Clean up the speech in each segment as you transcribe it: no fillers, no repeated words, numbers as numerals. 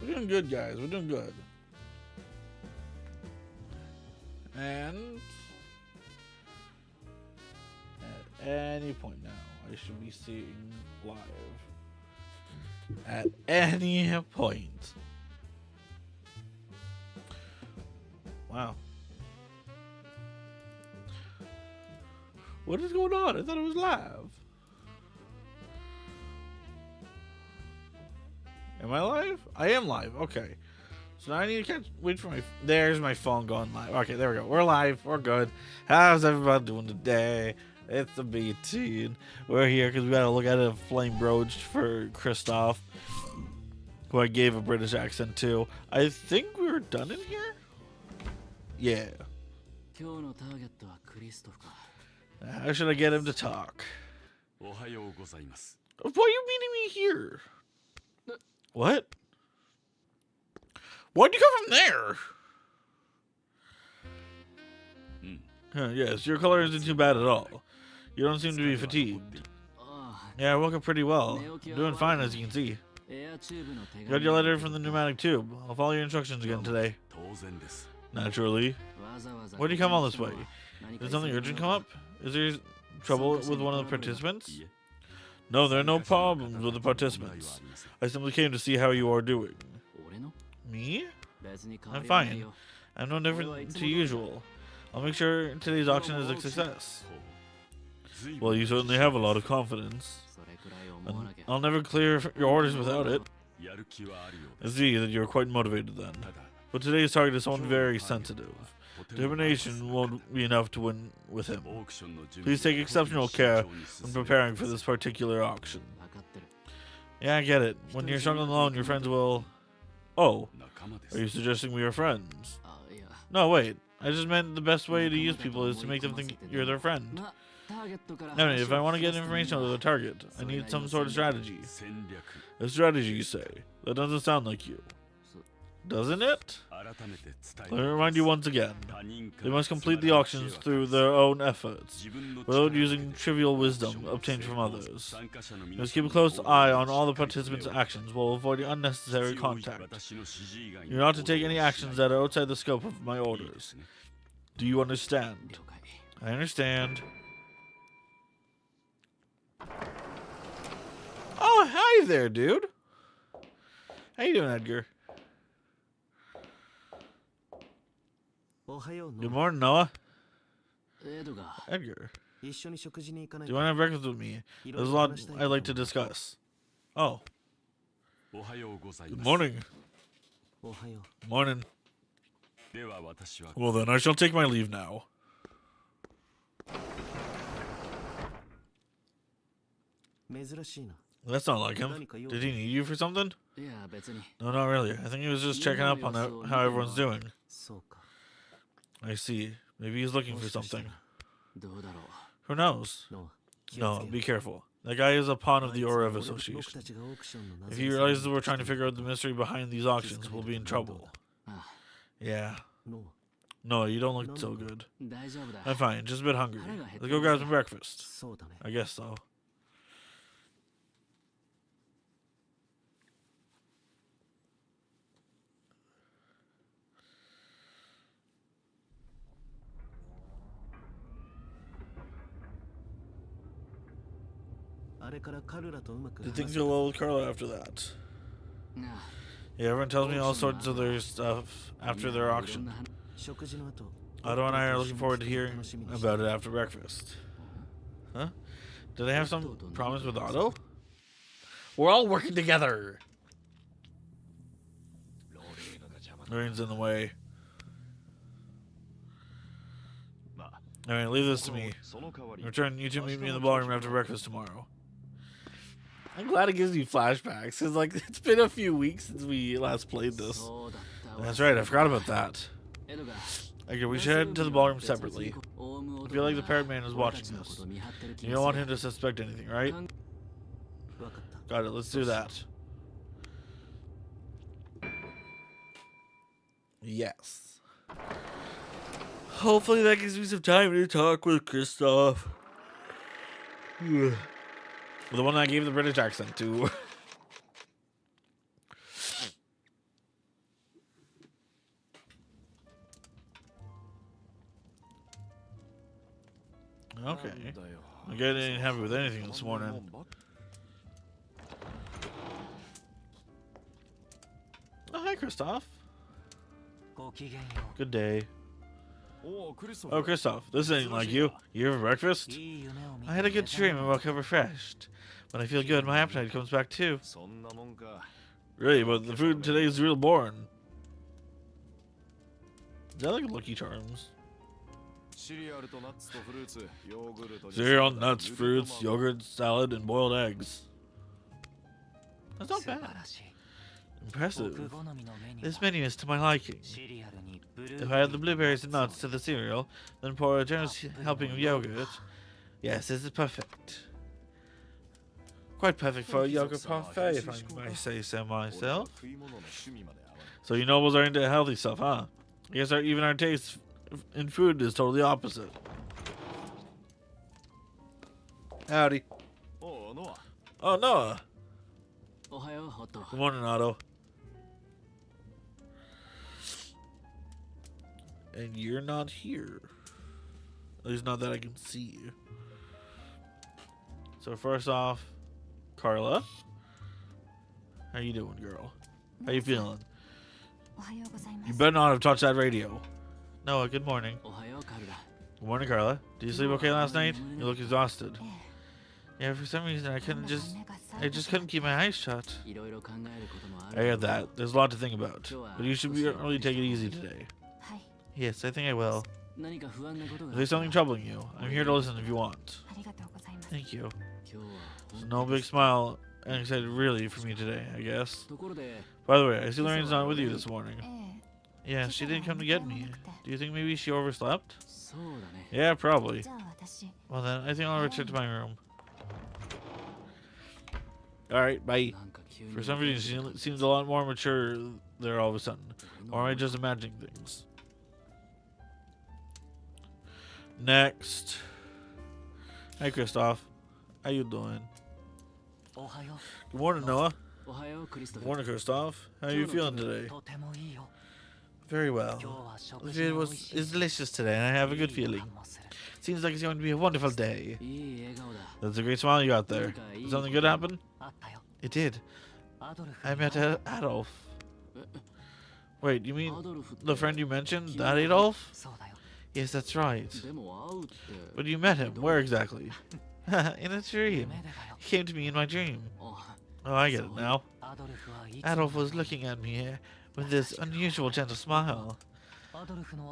We're doing good, guys. We're doing good. And at any point now, I should be seeing live. At any point. Wow. What is going on? I thought it was live. Am I live? I am live. Okay. So now I need to wait for there's my phone going live. Okay, there we go. We're live. We're good. How's everybody doing today? It's the B-tean. We're here because we got to look at a flame brooch for Christoph, who I gave a British accent to. I think we were done in here? Yeah. How should I get him to talk? Why are you meeting me here? What? Why'd you come from there? Yes, your color isn't too bad at all. You don't seem to be fatigued. Yeah, I woke up pretty well. I'm doing fine, as you can see. Got your letter from the pneumatic tube. I'll follow your instructions again today. Naturally. Why'd you come all this way? Did something urgent come up? Is there trouble with one of the participants? No, there are no problems with the participants. I simply came to see how you are doing. Me? I'm fine. I'm no different to usual. I'll make sure today's auction is a success. Well, you certainly have a lot of confidence. And I'll never clear your orders without it. I see that you're quite motivated then. But today's target is someone very sensitive. Determination won't be enough to win with him. Please take exceptional care when preparing for this particular auction. Yeah, I get it. When you're struggling alone, your friends will... Oh, are you suggesting we are friends? No, wait. I just meant the best way to use people is to make them think you're their friend. No, if I want to get information on the target, I need some sort of strategy. A strategy, you say? That doesn't sound like you. Doesn't it? Let me remind you once again. They must complete the auctions through their own efforts, without using trivial wisdom obtained from others. You must keep a close eye on all the participants' actions while avoiding unnecessary contact. You're not to take any actions that are outside the scope of my orders. Do you understand? I understand. Oh, hi there, dude. How you doing, Edgar? Good morning, Noah. Edgar. Do you want to have breakfast with me? There's a lot I'd like to discuss. Oh. Good morning. Morning. Well then, I shall take my leave now. That's not like him. Did he need you for something? No, not really. I think he was just checking up on how everyone's doing. I see. Maybe he's looking for something. Who knows? No, be careful. That guy is a pawn of the Orev Association. If he realizes that we're trying to figure out the mystery behind these auctions, we'll be in trouble. Yeah. No, you don't look so good. I'm fine, just a bit hungry. Let's go grab some breakfast. I guess so. Did things go well with Carla after that? Yeah, everyone tells me all sorts of their stuff after their auction. Otto and I are looking forward to hearing about it after breakfast. Huh? Do they have some promise with Otto? We're all working together! Rain's in the way. Alright, leave this to me. In return, you two meet me in the ballroom after breakfast tomorrow. I'm glad it gives me flashbacks, because like, it's been a few weeks since we last played this. That's right, I forgot about that. Okay, we should head to the ballroom separately. I feel like the parrot man is watching this. You don't want him to suspect anything, right? Got it, let's do that. Yes. Hopefully that gives me some time to talk with Christoph. The one I gave the British accent to. Okay. I guess I ain't happy with anything this morning. Oh, hi, Kristoff. Good day. Oh, Kristoff, this ain't like you. You have breakfast? I had a good dream and woke up refreshed. When I feel good, my appetite comes back too. Really, but the food today is real boring. Is that like Lucky Charms? Cereal, nuts, fruits, yogurt, salad, and boiled eggs. That's not bad. Impressive. This menu is to my liking. If I add the blueberries and nuts to the cereal, then pour a generous helping of yogurt. Yes, this is perfect. Quite perfect for a yogurt parfait, if I may say so myself. So you nobles are into healthy stuff, huh? I guess even our taste in food is totally opposite. Howdy. Oh, Noah. Good morning, Otto. And you're not here. At least not that I can see you. So first off, Carla. How you doing, girl? How you feeling? You better not have touched that radio. Noah, good morning. Good morning, Carla. Did you sleep okay last night? You look exhausted. Yeah, for some reason I just couldn't keep my eyes shut. I get that. There's a lot to think about. But you should really take it easy today. Yes, I think I will. If there's something troubling you, I'm here to listen if you want. Thank you. So no big smile and excited really for me today, I guess. By the way, I see Lorraine's not with you this morning. Yeah, she didn't come to get me. Do you think maybe she overslept? Yeah, probably. Well then, I think I'll return to my room. Alright, bye. For some reason, she seems a lot more mature there all of a sudden. Or am I just imagining things? Next. Hi, Kristoff. How you doing? Good morning, Noah. Good morning, Kristoff. How are you feeling today? Very well. The food is delicious today, and I have a good feeling. Seems like it's going to be a wonderful day. That's a great smile you got there. Did something good happen? It did. I met Adolf. Wait, you mean the friend you mentioned? That Adolf? Yes, that's right. But you met him. Where exactly? In a dream. He came to me in my dream. Oh, I get it now. Adolf was looking at me with this unusual gentle smile.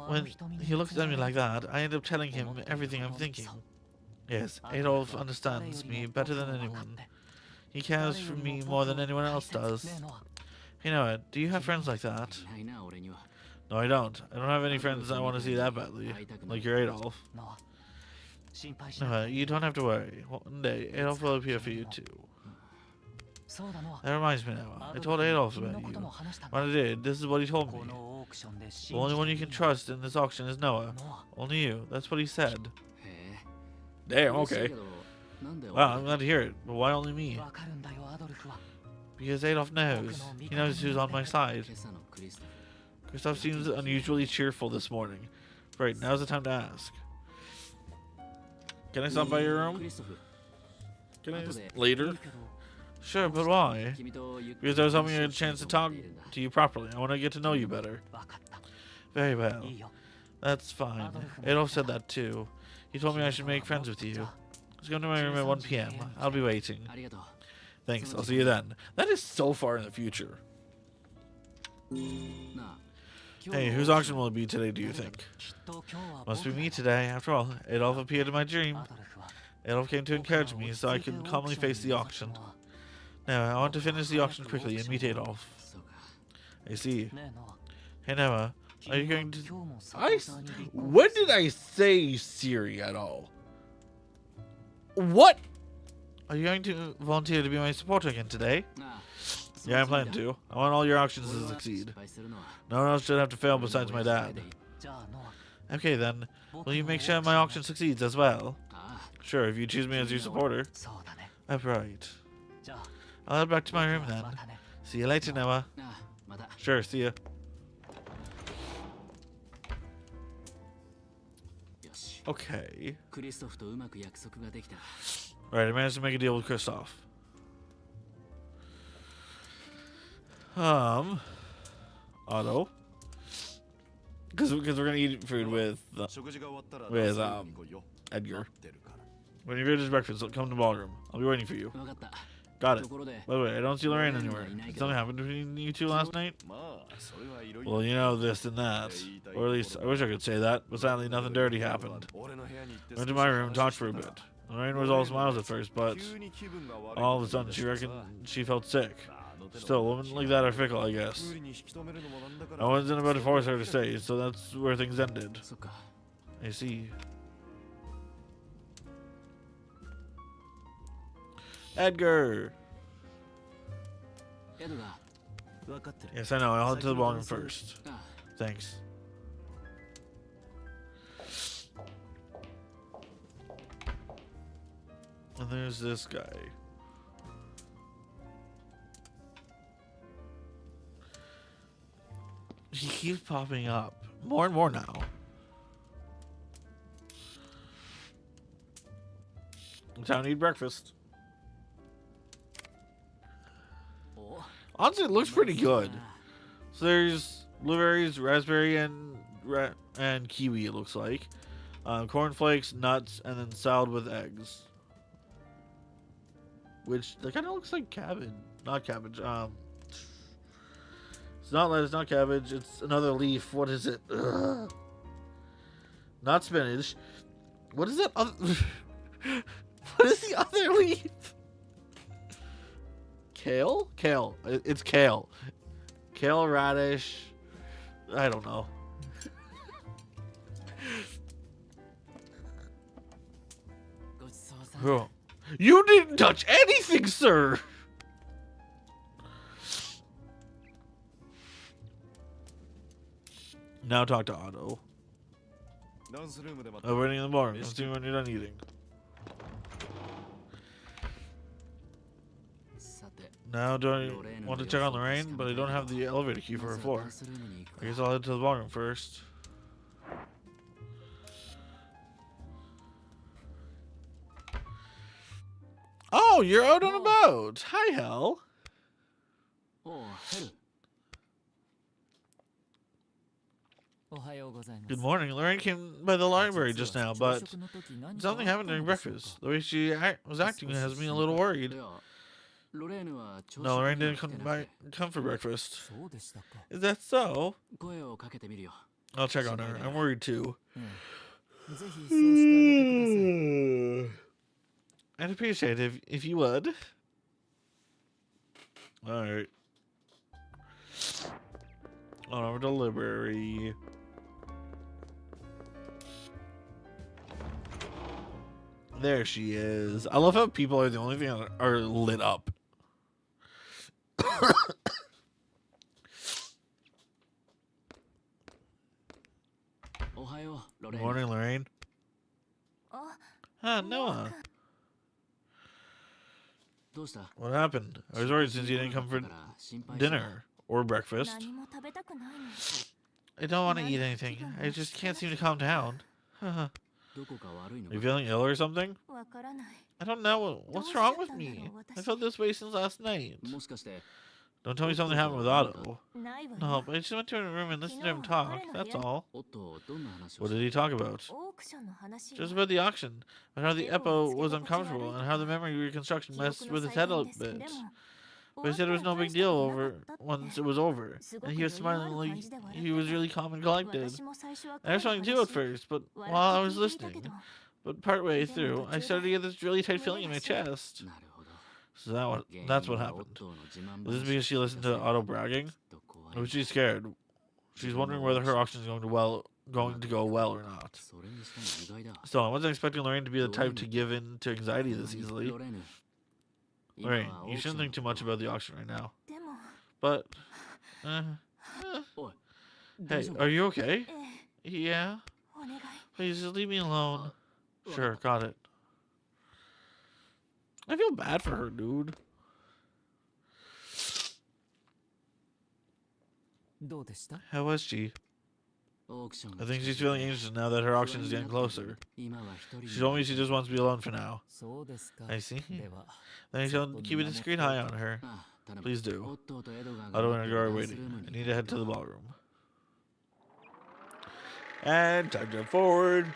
When he looks at me like that, I end up telling him everything I'm thinking. Yes, Adolf understands me better than anyone. He cares for me more than anyone else does. You know it. Do you have friends like that? No, I don't. I don't have any friends I want to see that badly. Like your Adolf. No, you don't have to worry. One day, Adolf will appear for you too. That reminds me now. I told Adolf about you. When I did, this is what he told me. The only one you can trust in this auction is Noah. Only you. That's what he said. Damn, okay. Wow, I'm glad to hear it. But why only me? Because Adolf knows. He knows who's on my side. Kristoff seems unusually cheerful this morning. Right, now's the time to ask. Can I stop by your room? Can I just later? Sure, but why? Because I was hoping you had a chance to talk to you properly. I want to get to know you better. Very well. That's fine. Adolf said that too. He told me I should make friends with you. Let's go to my room at 1 p.m. I'll be waiting. Thanks, I'll see you then. That is so far in the future. Hey, whose auction will it be today, do you think? Must be me today. After all, Adolf appeared in my dream. Adolf came to encourage me so I can calmly face the auction. Now, I want to finish the auction quickly and meet Adolf. I see. Hey, Noah, are you going to... When did I say Siri at all? What? Are you going to volunteer to be my supporter again today? Yeah, I'm planning to. I want all your auctions to succeed. No one else should have to fail besides my dad. Okay then, will you make sure my auction succeeds as well? Sure, if you choose me as your supporter. Right. I'll head back to my room then. See you later, Noah. Sure, see ya. Okay. Alright, I managed to make a deal with Kristoff. Otto. Because we're gonna eat food with Edgar. When you finish breakfast, come to the ballroom. I'll be waiting for you. Got it. By the way, I don't see Lorraine anywhere. Did something happen between you two last night? Well, you know, this and that. Or at least, I wish I could say that, but sadly nothing dirty happened. Went to my room, talked for a bit. Lorraine was all smiles at first, but all of a sudden she reckoned she felt sick. Still, women like that are fickle, I guess. I wasn't about to force her to stay, so that's where things ended. I see. Edgar! Yes, I know. I'll head to the ballroom first. Thanks. And there's this guy. He keeps popping up. More and more now. Time to eat breakfast. Honestly, it looks pretty good. So there's blueberries, raspberry, and kiwi, it looks like. Cornflakes, nuts, and then salad with eggs. Which, that kind of looks like cabbage. Not cabbage. It's not lettuce, not cabbage. It's another leaf. What is it? Ugh. Not spinach. What is that other... What is the other leaf? Kale? Kale. It's kale. Kale, radish. I don't know. Oh. You didn't touch anything, sir! Now talk to Otto. I'm waiting in the bar. Let's see when you're done eating. Now, do I want to check on Lorraine? But I don't have the elevator key for her floor. I guess I'll head to the ballroom first. Oh, you're out and about. Hi, Hel. Good morning. Lorraine came by the library just now, but something happened during breakfast. The way she was acting has me a little worried. No, Lorraine didn't come for breakfast. Is that so? I'll check on her. I'm worried too. I'd appreciate it if you would. Alright. On over to the library. There she is. I love how people are the only thing that are lit up. Good morning, Lorraine. Noah. What happened? I was worried since you didn't come for dinner or breakfast. I don't want to eat anything. I just can't seem to calm down. Are you feeling ill or something? I don't know. What's wrong with me? I felt this way since last night. Don't tell me something happened with Otto. No, but I just went to a room and listened to him talk. That's all. What did he talk about? Just about the auction. And how the Eppo was uncomfortable and how the memory reconstruction messed with his head a bit. But he said it was no big deal once it was over. And he was smiling like he was really calm and collected. I was smiling too at first, but while I was listening. But partway through, I started to get this really tight feeling in my chest. So that's what happened. Was this because she listened to Otto bragging? Or was she scared? She's wondering whether her auction is going to go well or not. Still, I wasn't expecting Lorraine to be the type to give in to anxiety this easily. Lorraine, you shouldn't think too much about the auction right now. But, hey, are you okay? Yeah? Please, just leave me alone. Sure, got it. I feel bad for her, dude. How was she? I think she's feeling anxious now that her auction is getting closer. She told me she just wants to be alone for now. I see. Then I shall keep a discreet eye on her. Please do. Otto and Edgar are waiting. I need to head to the ballroom. And time to jump forward.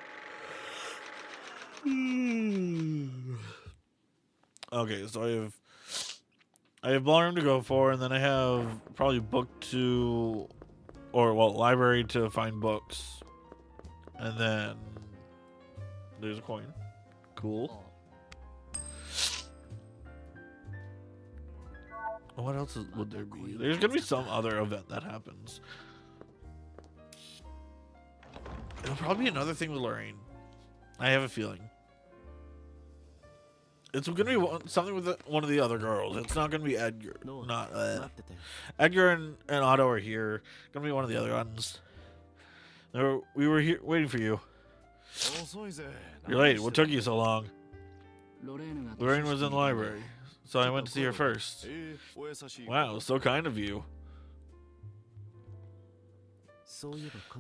Okay, so I have ballroom to go for, and then I have probably book to, or well, library to find books, and then there's a coin. Cool. What else would there be? There's gonna be some other event that happens. It'll probably be another thing with Lorraine. I have a feeling. It's gonna be something with one of the other girls. It's not gonna be Edgar. Not Edgar and Otto are here. Gonna be one of the other ones. We were here waiting for you. You're late. What took you so long? Lorraine was in the library, so I went to see her first. Wow, so kind of you.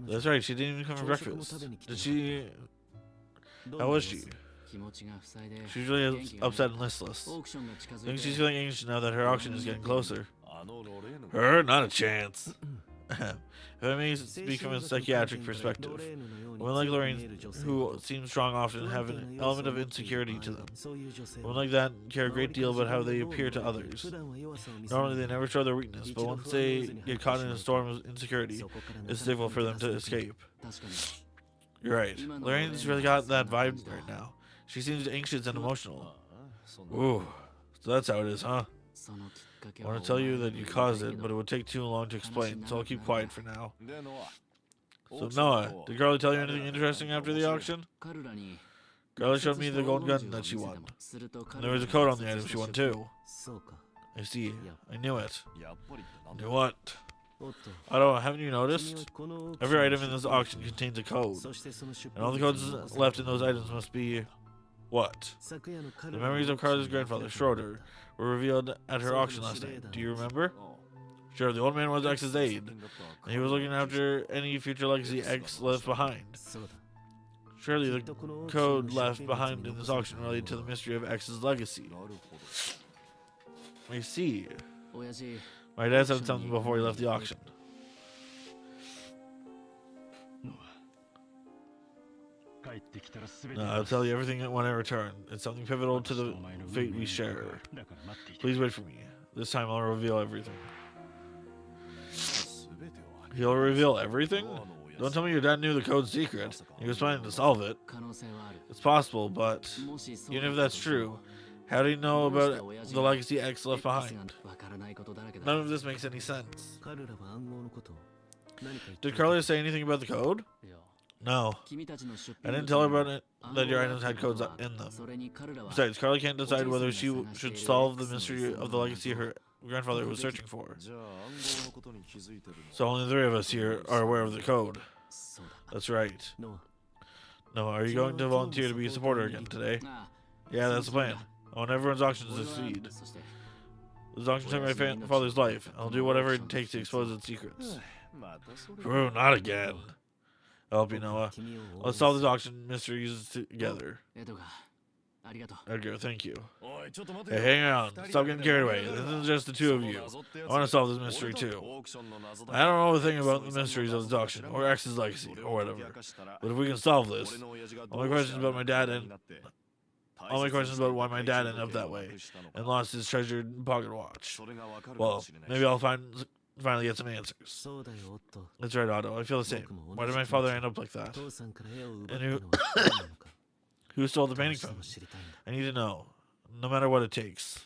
That's right. She didn't even come for breakfast. Did she? How was she? She's really upset and listless. I think she's feeling anxious now that her auction is getting closer. Her? Not a chance. If I may speak from a psychiatric perspective, women like Lorraine, who seem strong, often have an element of insecurity to them. Women like that care a great deal about how they appear to others. Normally, they never show their weakness, but once they get caught in a storm of insecurity, it's difficult for them to escape. You're right. Lorraine's really got that vibe right now. She seems anxious and emotional. Ooh, so that's how it is, huh? I want to tell you that you caused it, but it would take too long to explain, so I'll keep quiet for now. So Noah, did Carly tell you anything interesting after the auction? Carly showed me the gold gun that she won. And there was a code on the item she won too. I see. I knew it. Knew what? Otto, haven't you noticed? Every item in this auction contains a code. And all the codes left in those items must be... what? The memories of Carly's grandfather, Schroeder, were revealed at her auction last night. Do you remember? Sure, the old man was X's aide, and he was looking after any future legacy X left behind. Surely the code left behind in this auction related to the mystery of X's legacy. I see. My dad said something before he left the auction. No, I'll tell you everything when I return. It's something pivotal to the fate we share. Please wait for me. This time I'll reveal everything. He'll reveal everything? Don't tell me your dad knew the code's secret. He was planning to solve it. It's possible, but even if that's true, how do you know about the legacy X left behind? None of this makes any sense. Did Carly say anything about the code? No. I didn't tell her about it, that your items had codes in them. Besides, Carly can't decide whether she should solve the mystery of the legacy her grandfather was searching for. So only the three of us here are aware of the code. That's right. No, are you going to volunteer to be a supporter again today? Yeah, that's the plan. I want everyone's auction to succeed. This auction saved my father's life. I'll do whatever it takes to expose its secrets. Ooh, not again. I'll help you, Noah. Let's solve this auction mysteries together. Edgar, thank you. Hey, hang on. Stop getting carried away. This isn't just the two of you. I want to solve this mystery too. I don't know a thing about the mysteries of this auction, or X's legacy, or whatever. But if we can solve this, all my questions about why my dad ended up that way and lost his treasured pocket watch. Well, maybe I'll finally get some answers. That's right, Otto. I feel the same. Why did my father end up like that? And who stole the painting from him? I need to know. No matter what it takes.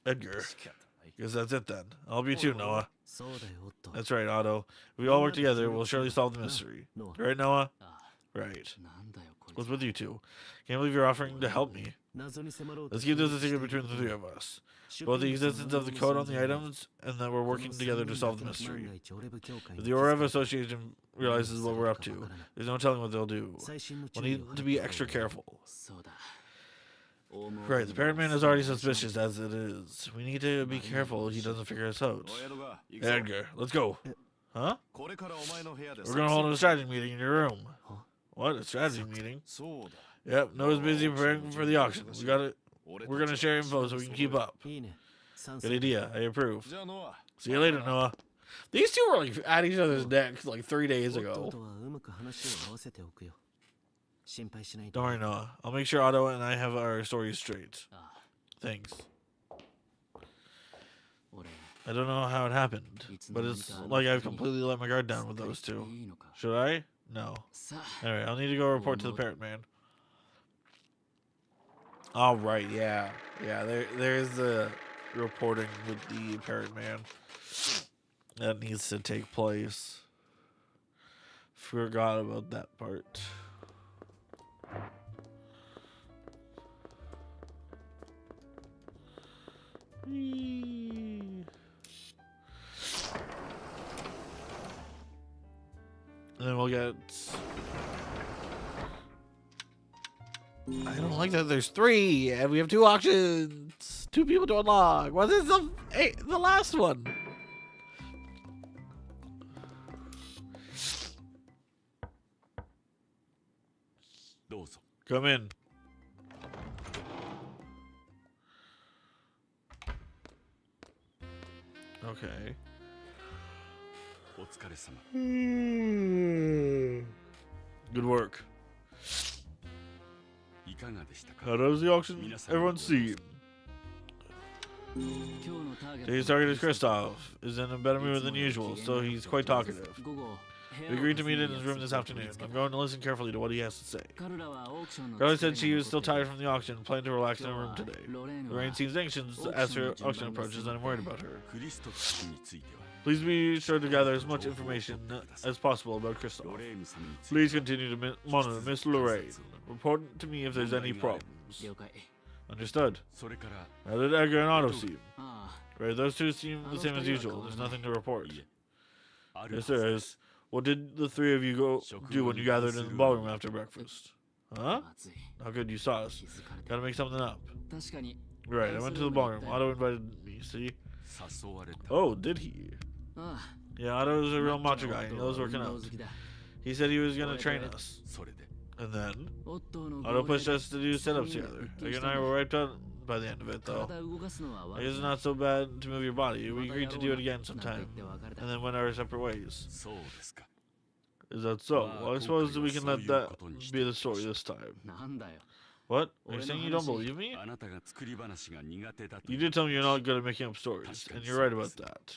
Edgar. Guess that's it then. I'll be too, Noah. That's right, Otto. If we all work together, we'll surely solve the mystery. Right, Noah? Right. What's with you two? Can't believe you're offering to help me. Let's keep this a secret between the three of us. Both the existence of the code on the items and that we're working together to solve the mystery. If the Aura Association realizes what we're up to, there's no telling what they'll do. We'll need to be extra careful. Right, the parent man is already suspicious as it is. We need to be careful he doesn't figure us out. Edgar, let's go. Huh? We're gonna hold a strategy meeting in your room. What? A strategy meeting? Yep, Noah's busy preparing for the auction. We're gonna share info so we can keep up. Good idea. I approve. See you later, Noah. These two were like at each other's necks like 3 days ago. Don't worry, Noah. I'll make sure Otto and I have our stories straight. Thanks. I don't know how it happened, but it's like I've completely let my guard down with those two. Should I? No. Anyway, I'll need to go report to the parrot man. All right, yeah. There's the reporting with the parrot man that needs to take place. Forgot about that part. And then we'll get... I don't like that there's 3 and we have 2 auctions. 2 people to unlock. What is the last one? Come in. Okay. Good work. How does the auction everyone see? Today's target is Kristoff. Is in a better mood than usual, so he's quite talkative. We agreed to meet in his room this afternoon. I'm going to listen carefully to what he has to say. Carly said she was still tired from the auction and planned to relax in her room today. Lorraine seems anxious as her auction approaches, and I'm worried about her. Please be sure to gather as much information as possible about Kristoff. Please continue to monitor Miss Lorraine. Report to me if there's any problems. Understood. How did Edgar and Otto seem? Right, those two seem the same as usual. There's nothing to report. Yes, there is. What did the 3 of you do when you gathered in the ballroom after breakfast? Huh? How good you saw us. Gotta make something up. Right, I went to the ballroom. Otto invited me, see? Oh, did he? Yeah, Otto's a real macho guy. He knows working out. He said he was gonna train us. And then, Otto pushed us to do sit-ups together. Egg and I were wiped out by the end of it, though. I guess it's not so bad to move your body. We agreed to do it again sometime, and then went our separate ways. Is that so? Well, I suppose we can let that be the story this time. What? Are you saying you don't believe me? You did tell me you're not good at making up stories, and you're right about that.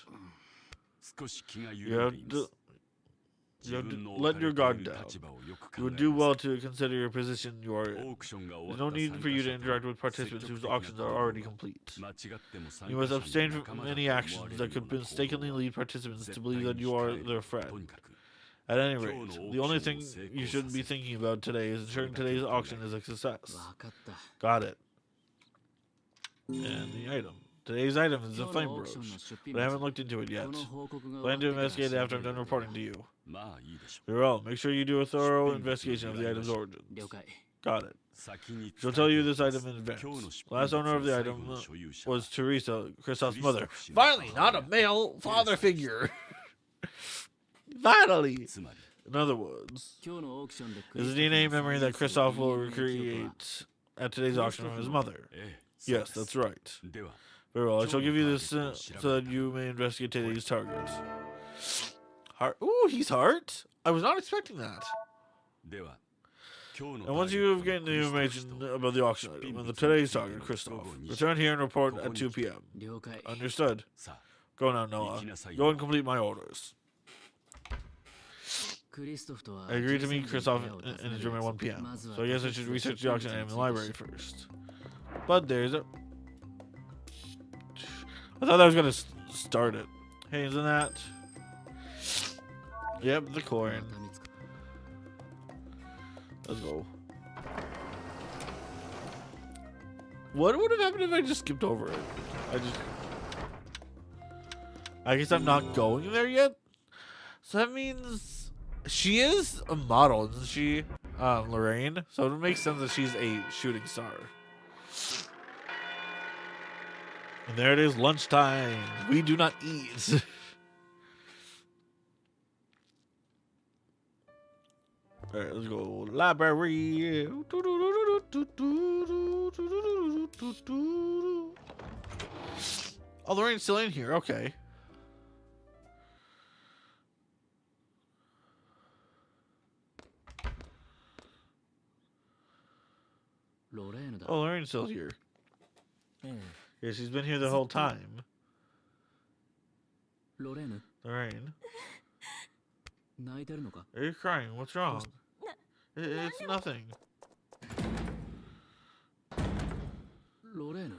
You have to let your guard down. You would do well to consider your position you are in. There's no need for you to interact with participants whose auctions are already complete. You must abstain from any actions that could mistakenly lead participants to believe that you are their friend. At any rate, the only thing you should be thinking about today is ensuring today's auction is a success. Got it. And the item. Today's item is a flame brooch, but I haven't looked into it yet. Plan to investigate it after I'm done reporting to you. Very well. Make sure you do a thorough investigation of the item's origins. Got it. She'll tell you this item in advance. Last owner of the item was Teresa, Kristoff's mother. Finally, not a male father figure. Finally. In other words, there's a DNA memory that Kristoff will recreate at today's auction from his mother. Yes, that's right. Very well, I shall give you this so that you may investigate today's targets. Heart. Ooh, he's heart? I was not expecting that. And once you have gained the information about the auction item and today's target, Kristoff, return here and report at 2 p.m. Understood. Go now, Noah. Go and complete my orders. I agreed to meet Kristoff in his room at 1 p.m. So I guess I should research the auction item in the library first. But there's a... I thought I was gonna start it. Hey, isn't that? Yep, the coin. Let's go. What would have happened if I just skipped over it? I guess I'm not going there yet? So that means she is a model, isn't she? Lorraine. So it makes sense that she's a shooting star. And there it is, lunchtime. We do not eat. Alright, let's go. Library. Oh, Lorraine's still in here. Okay. Oh, Lorraine's still here. Yeah, she's been here the whole time. Lorraine. Are you crying? What's wrong? It's nothing. Lorraine.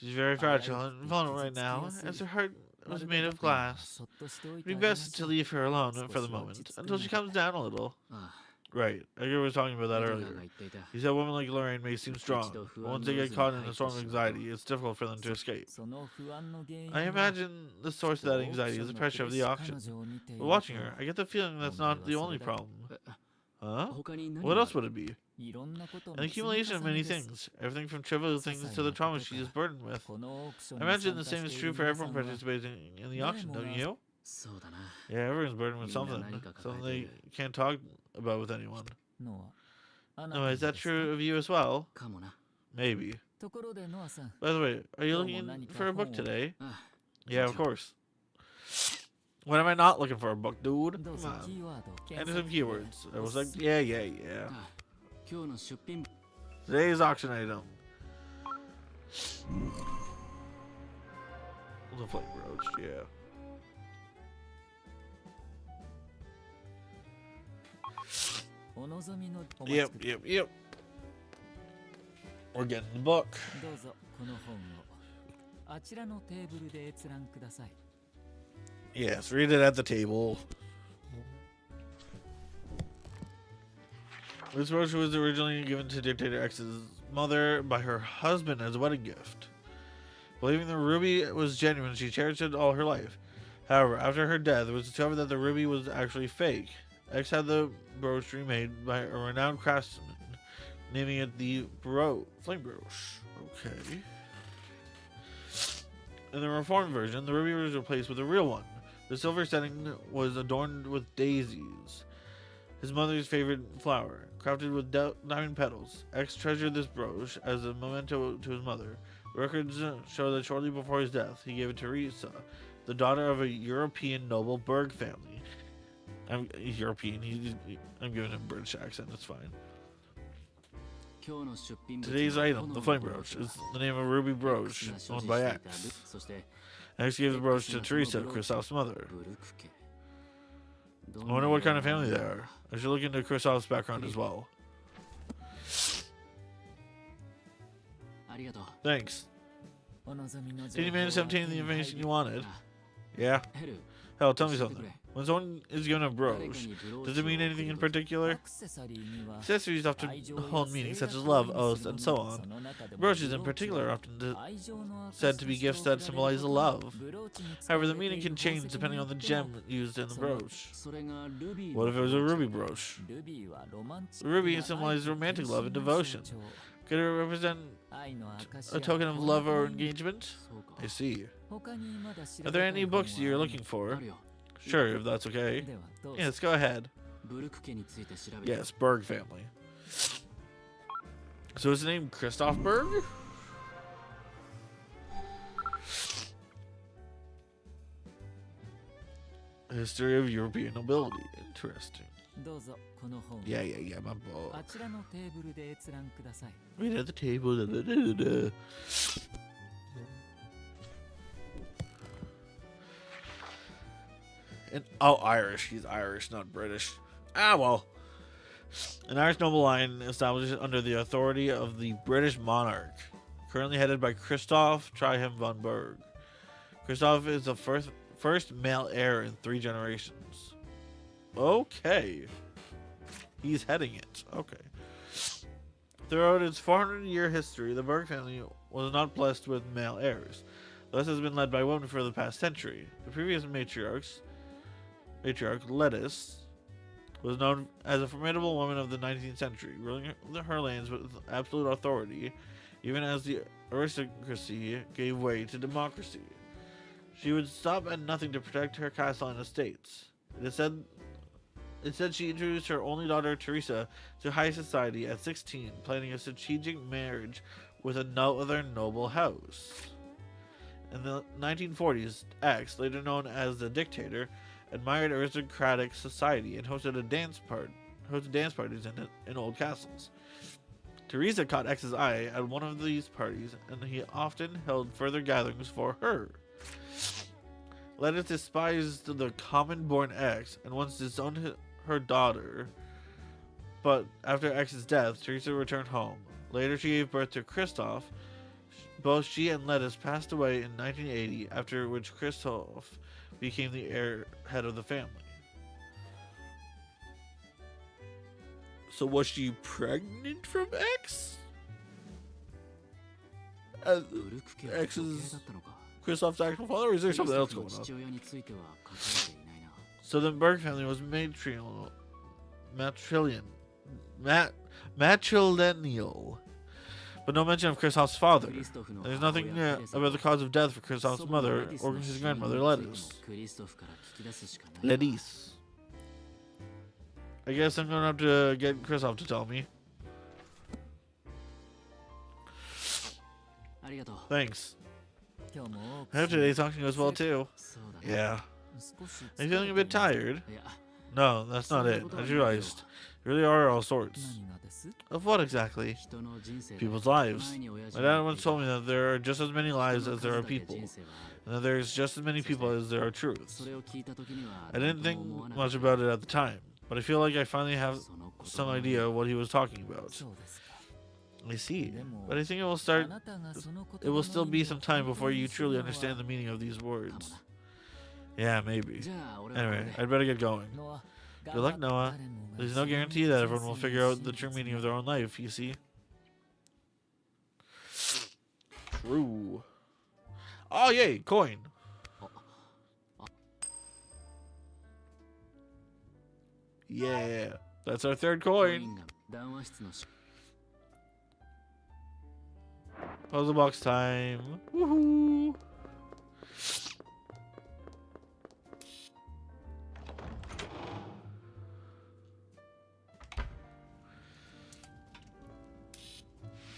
She's very fragile and vulnerable right now, as her heart was made of glass. It'd be best to leave her alone for the moment, until she calms down a little. Right, Edgar was talking about that earlier. He said a woman like Lorraine may seem strong, but once they get caught in a storm of anxiety, it's difficult for them to escape. I imagine the source of that anxiety is the pressure of the auction. But watching her, I get the feeling that's not the only problem. Huh? What else would it be? An accumulation of many things. Everything from trivial things to the trauma she is burdened with. I imagine the same is true for everyone participating in the auction, don't you? Yeah, everyone's burdened with something. Something they can't talk about with anyone. No, is that true of you as well? Maybe. By the way, are you looking for a book today? Yeah, of course. When am I not looking for a book, dude? Come on. Enter some keywords. I was like, yeah. Today's auction item. The flame brooch, yeah. Yep. We're getting the book. Yes, read it at the table. This brooch was originally given to Dictator X's mother by her husband as a wedding gift. Believing the ruby was genuine, she cherished it all her life. However, after her death, it was discovered that the ruby was actually fake. X had the brooch remade by a renowned craftsman, naming it the Flame Brooch. Okay. In the reformed version, the ruby was replaced with a real one. The silver setting was adorned with daisies, his mother's favorite flower, crafted with diamond petals. X treasured this brooch as a memento to his mother. Records show that shortly before his death, he gave it to Teresa, the daughter of a European noble Berg family. He's European. I'm giving him a British accent. It's fine. Today's item, the flame brooch, is the name of a ruby brooch owned by X. X gave the brooch to Teresa, Kristoff's mother. I wonder what kind of family they are. I should look into Kristoff's background as well. Thanks. Did you manage to obtain the information you wanted? Yeah. Hell, tell me something. When someone is given a brooch, does it mean anything in particular? Accessories often hold meanings such as love, oaths, and so on. Brooches in particular are often said to be gifts that symbolize love. However, the meaning can change depending on the gem used in the brooch. What if it was a ruby brooch? The ruby symbolizes romantic love and devotion. Could it represent a token of love or engagement? I see. Are there any books you're looking for? Sure, if that's okay. Yes, go ahead. Yes, Berg family. So is the name Kristoff Berg? History of European nobility. Interesting. Yeah, my book. Read at the table. Irish. He's Irish, not British. Ah, well. An Irish noble line established under the authority of the British monarch, currently headed by Kristoff Trihem von Berg. Kristoff is the first male heir in 3 generations. Okay. He's heading it. Okay. Throughout its 400-year history, the Berg family was not blessed with male heirs. Thus has been led by women for the past century. The previous matriarch, Lettuce, was known as a formidable woman of the 19th century, ruling her lands with absolute authority, even as the aristocracy gave way to democracy. She would stop at nothing to protect her castle and estates. It is said Instead, she introduced her only daughter, Teresa, to high society at 16, planning a strategic marriage with another noble house. In the 1940s, X, later known as the Dictator, admired aristocratic society and hosted dance parties in old castles. Teresa caught X's eye at one of these parties, and he often held further gatherings for her. Lettuce despised the common-born X and once disowned her daughter, but after X's death, Teresa returned home. Later, she gave birth to Christoph. Both she and Lettuce passed away in 1980, after which Christoph became the head of the family. So was she pregnant from X? X's Christoph's actual father, or is there something else going on? So the Berg family was matrilineal. But no mention of Christoph's father. There's nothing about the cause of death for Christoph's mother or his grandmother, Lettuce. I guess I'm gonna have to get Christoph to tell me. Thanks. I hope today's talking goes well too. Yeah. Are you feeling a bit tired? No, that's not it. I realized. There really are all sorts. Of what exactly? People's lives. My dad once told me that there are just as many lives as there are people, and that there's just as many people as there are truths. I didn't think much about it at the time, but I feel like I finally have some idea what he was talking about. I see, but I think it will still be some time before you truly understand the meaning of these words. Yeah, maybe. Anyway, I'd better get going. Good luck, Noah. There's no guarantee that everyone will figure out the true meaning of their own life, you see. True. Oh, yay, coin. Yeah, that's our third coin. Puzzle box time. Woohoo!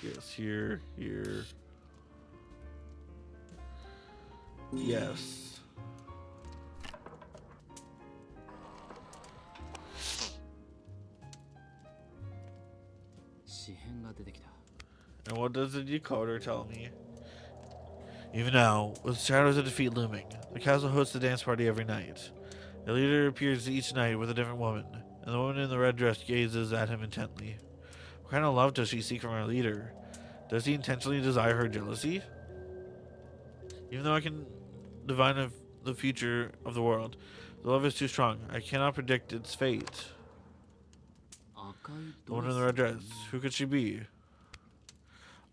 Yes, here. Yes. And what does the decoder tell me? Even now, with shadows of defeat looming, the castle hosts a dance party every night. The leader appears each night with a different woman, and the woman in the red dress gazes at him intently. What kind of love does she seek from her leader? Does he intentionally desire her jealousy? Even though I can divine the future of the world, the love is too strong. I cannot predict its fate. The woman in the red dress. Who could she be?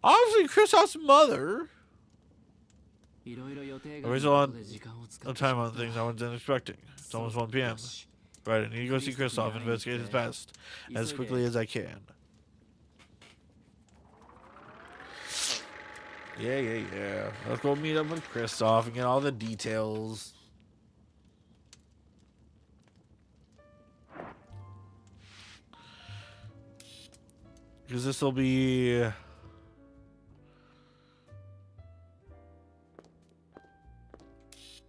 Obviously, Christoph's mother. I waste a lot of time on things I wasn't expecting. It's almost 1 p.m. Right, I need to go see Christoph and investigate his past as quickly as I can. Yeah. Let's go meet up with Christoph and get all the details. Because this will be...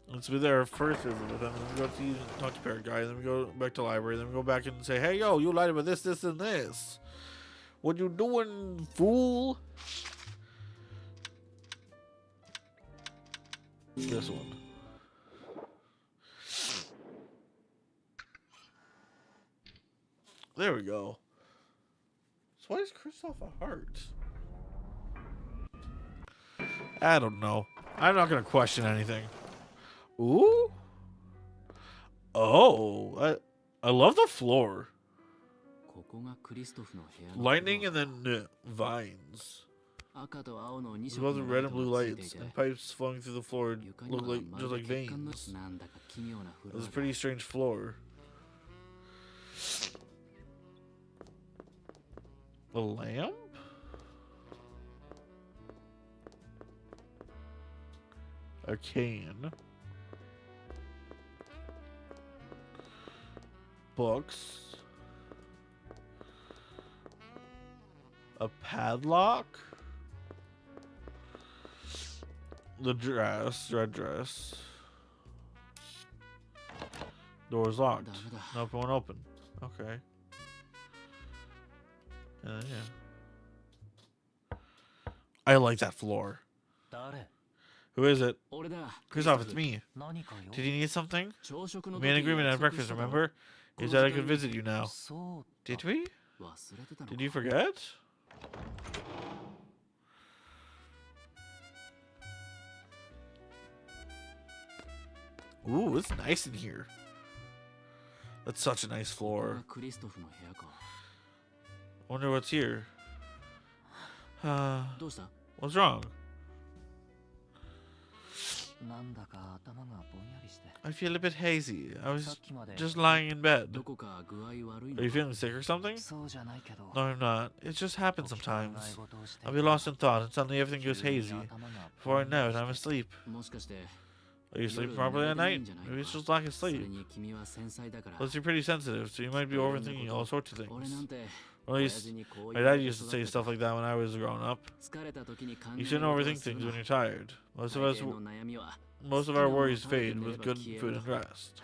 Let's be there first visit with him, then we go to talk to Parrot Guy, then we go back to the library, then we go back and say, hey, yo, you lied about this, and this. What you doing, fool? This one. There we go. So why is Christoph a heart? I don't know. I'm not going to question anything. Ooh. Oh. I love the floor. Lightning and then vines. Above the red and blue lights and pipes flowing through the floor look like just like veins. It's a pretty strange floor. A lamp? A can. books. A padlock. The dress, red dress. Door's locked. Nope, it won't open. Okay. Yeah. I like that floor. Who is it? Christoph, it's me. Did you need something? We made an agreement at breakfast, remember? You said I could visit you now. Did we? Did you forget? Ooh, it's nice in here. That's such a nice floor. Wonder what's here. What's wrong? I feel a bit hazy. I was just lying in bed. Are you feeling sick or something? No, I'm not. It just happens sometimes. I'll be lost in thought and suddenly everything goes hazy. Before I know it, I'm asleep. Are you sleeping properly at night? Maybe it's just lack of sleep. Plus, you're pretty sensitive, so you might be overthinking all sorts of things. Or at least, my dad used to say stuff like that when I was growing up. You shouldn't overthink things when you're tired. Most of our worries fade with good food and rest.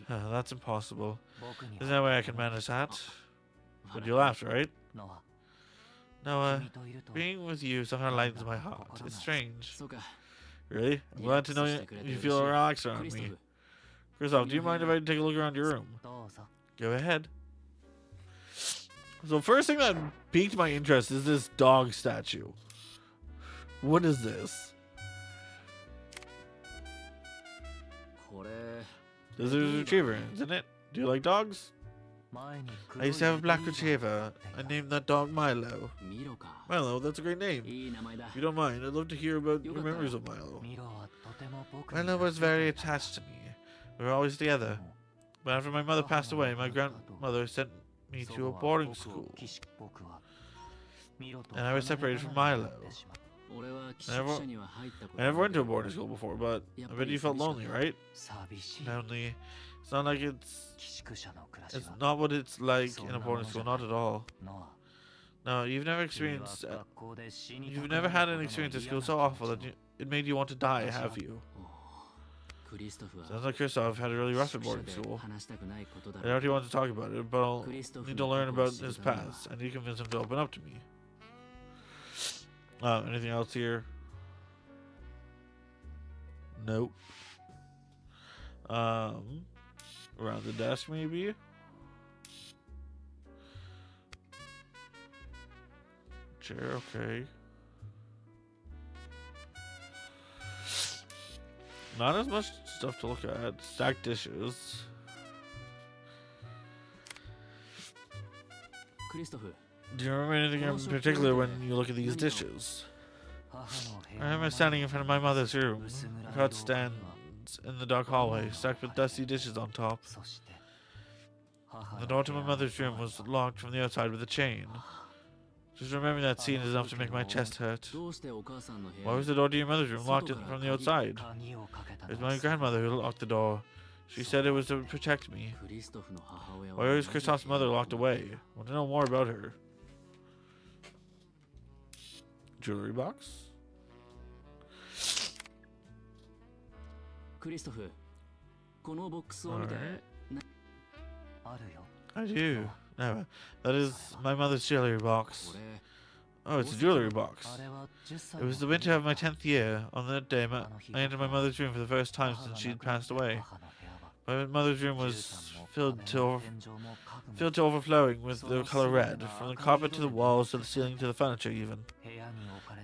That's impossible. There's no way I can manage that. But you laughed, right? No, being with you somehow lightens my heart. It's strange. Really? I'm glad to know you feel relaxed around me. Christoph, do you mind if I take a look around your room? Go ahead. So first thing that piqued my interest is this dog statue. What is this? This is a retriever, isn't it? Do you like dogs? I used to have a black retriever. I named that dog Milo. Milo, that's a great name. If you don't mind, I'd love to hear about your memories of Milo. Milo was very attached to me. We were always together. But after my mother passed away, my grandmother sent me to a boarding school. And I was separated from Milo. I never went to a boarding school before, but I bet you felt lonely, right? Lonely. It's not like it's not what it's like in a boarding school, not at all. No, you've never had an experience at school so awful that it made you want to die, have you? Sounds like Christoph had a really rough at boarding school. I know he wants to talk about it, but I'll need to learn about his past. I need to convince him to open up to me. Anything else here? Nope. Around the desk, maybe? Chair, okay. Not as much stuff to look at. Stacked dishes. Do you remember anything in particular when you look at these dishes? I remember standing in front of my mother's room. A cot stands in the dark hallway, stacked with dusty dishes on top. The door to my mother's room was locked from the outside with a chain. Just remembering that scene is enough to make my chest hurt. Why was the door to your mother's room locked from the outside? It was my grandmother who locked the door. She said it was to protect me. Why was Christoph's mother locked away? I want to know more about her. Jewelry box? Alright. I do. No, that is my mother's jewelry box. Oh, it's a jewelry box. It was the winter of my 10th year. On that day, I entered my mother's room for the first time since she'd passed away. My mother's room was filled to overflowing with the color red, from the carpet to the walls to the ceiling to the furniture even.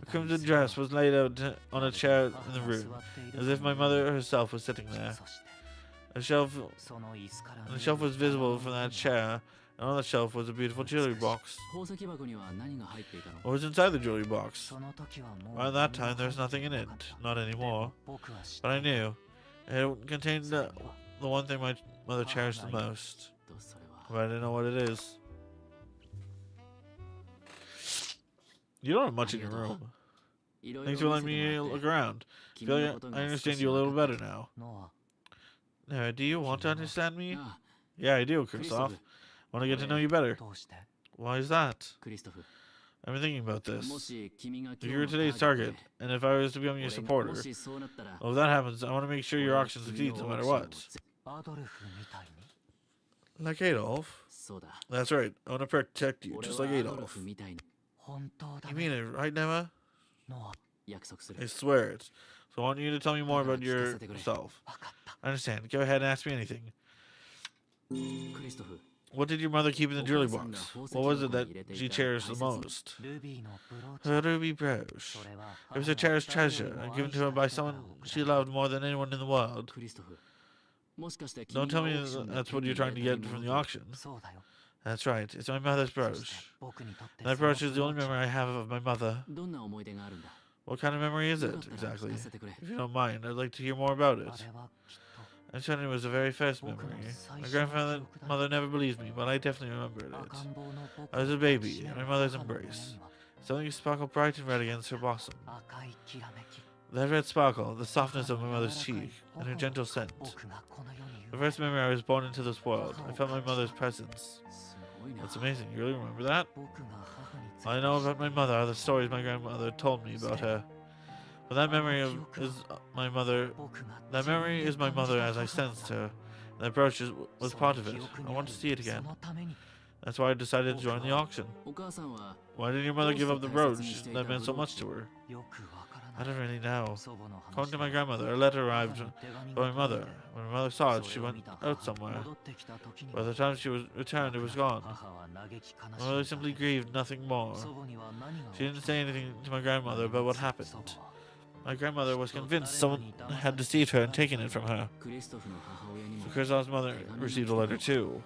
A crimson dress was laid out on a chair in the room, as if my mother herself was sitting there. A shelf was visible from that chair, and on the shelf was a beautiful jewelry box. What was inside the jewelry box? By that time, there was nothing in it. Not anymore. But I knew. It contained the one thing my mother cherished the most. But I didn't know what it is. You don't have much in your room. Thanks for letting me look around. I feel like I understand you a little better now. Do you want to understand me? Yeah, I do, Kristoff. I want to get to know you better. Why is that? I've been thinking about this. If you were today's target, and if I was to become your supporter, well, if that happens, I want to make sure your auction succeeds no matter what. Like Adolf? That's right. I want to protect you, just like Adolf. You mean it, right, Nema? I swear it. So I want you to tell me more about yourself. I understand. Go ahead and ask me anything. What did your mother keep in the jewelry box? What was it that she cherished the most? Her ruby brooch. It was a cherished treasure, and given to her by someone she loved more than anyone in the world. Don't tell me that's what you're trying to get from the auction. That's right. It's my mother's brooch. That brooch is the only memory I have of my mother. What kind of memory is it, exactly? If you don't mind, I'd like to hear more about it. I'm certain it was the very first memory. My grandmother never believed me, but I definitely remembered it. I was a baby, in my mother's embrace. Something sparkled bright and red against her bosom. That red sparkle, the softness of my mother's cheek, and her gentle scent. The first memory I was born into this world, I felt my mother's presence. That's amazing, you really remember that? All I know about my mother are the stories my grandmother told me about her. But that memory is my mother. That memory is my mother as I sensed her. That brooch was part of it. I want to see it again. That's why I decided to join the auction. Why did your mother give up the brooch that meant so much to her? I don't really know. According to my grandmother, a letter arrived by my mother. When my mother saw it, she went out somewhere. By the time she returned, it was gone. My mother simply grieved, nothing more. She didn't say anything to my grandmother about what happened. My grandmother was convinced someone had deceived her and taken it from her. So Kristoff's mother received a letter too.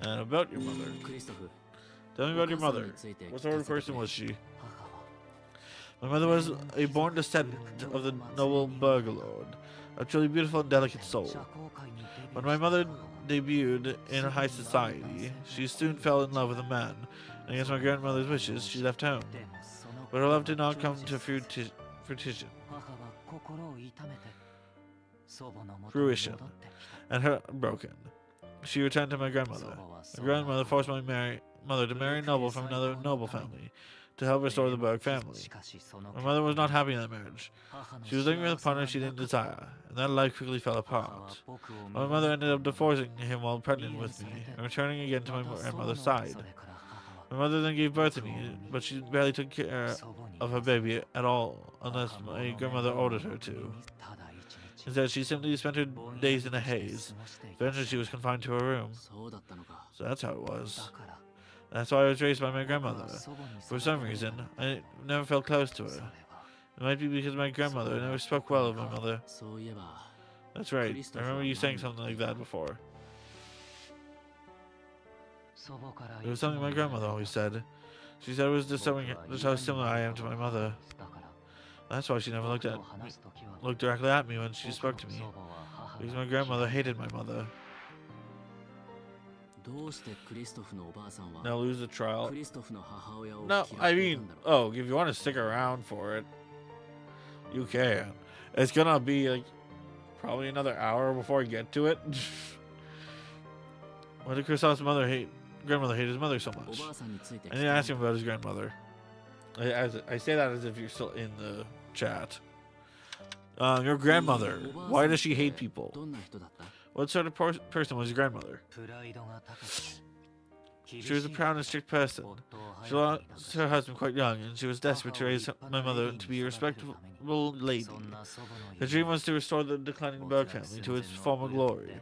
And about your mother. Tell me about your mother. What sort of person was she? My mother was a born descendant of the noble Burglord, a truly beautiful and delicate soul. When my mother debuted in high society, she soon fell in love with a man, and against my grandmother's wishes, she left home. But her love did not come to fruition, and her broken. She returned to my grandmother. My grandmother forced my mother to marry a noble from another noble family to help restore the Berg family. My mother was not happy in that marriage. She was living with a partner she didn't desire, and that life quickly fell apart. My mother ended up divorcing him while pregnant with me and returning again to my grandmother's side. My mother then gave birth to me, but she barely took care of her baby at all unless my grandmother ordered her to. Instead, she simply spent her days in a haze. Eventually, she was confined to her room. So that's how it was. That's why I was raised by my grandmother. For some reason, I never felt close to her. It might be because my grandmother never spoke well of my mother. That's right. I remember you saying something like that before. It was something my grandmother always said. She said it was just how similar I am to my mother. That's why she never looked directly at me when she spoke to me. Because my grandmother hated my mother. Now lose the trial. No, I mean, oh, if you want to stick around for it, you can. It's gonna be like probably another hour before I get to it. Why did Kristoff's grandmother hate his mother so much? I need to ask him about his grandmother. I say that as if you're still in the chat. Your grandmother. Why does she hate people? What sort of person was your grandmother? She was a proud and strict person. She lost her husband quite young, and she was desperate to raise my mother to be a respectable lady. Her dream was to restore the declining Berg family to its former glory.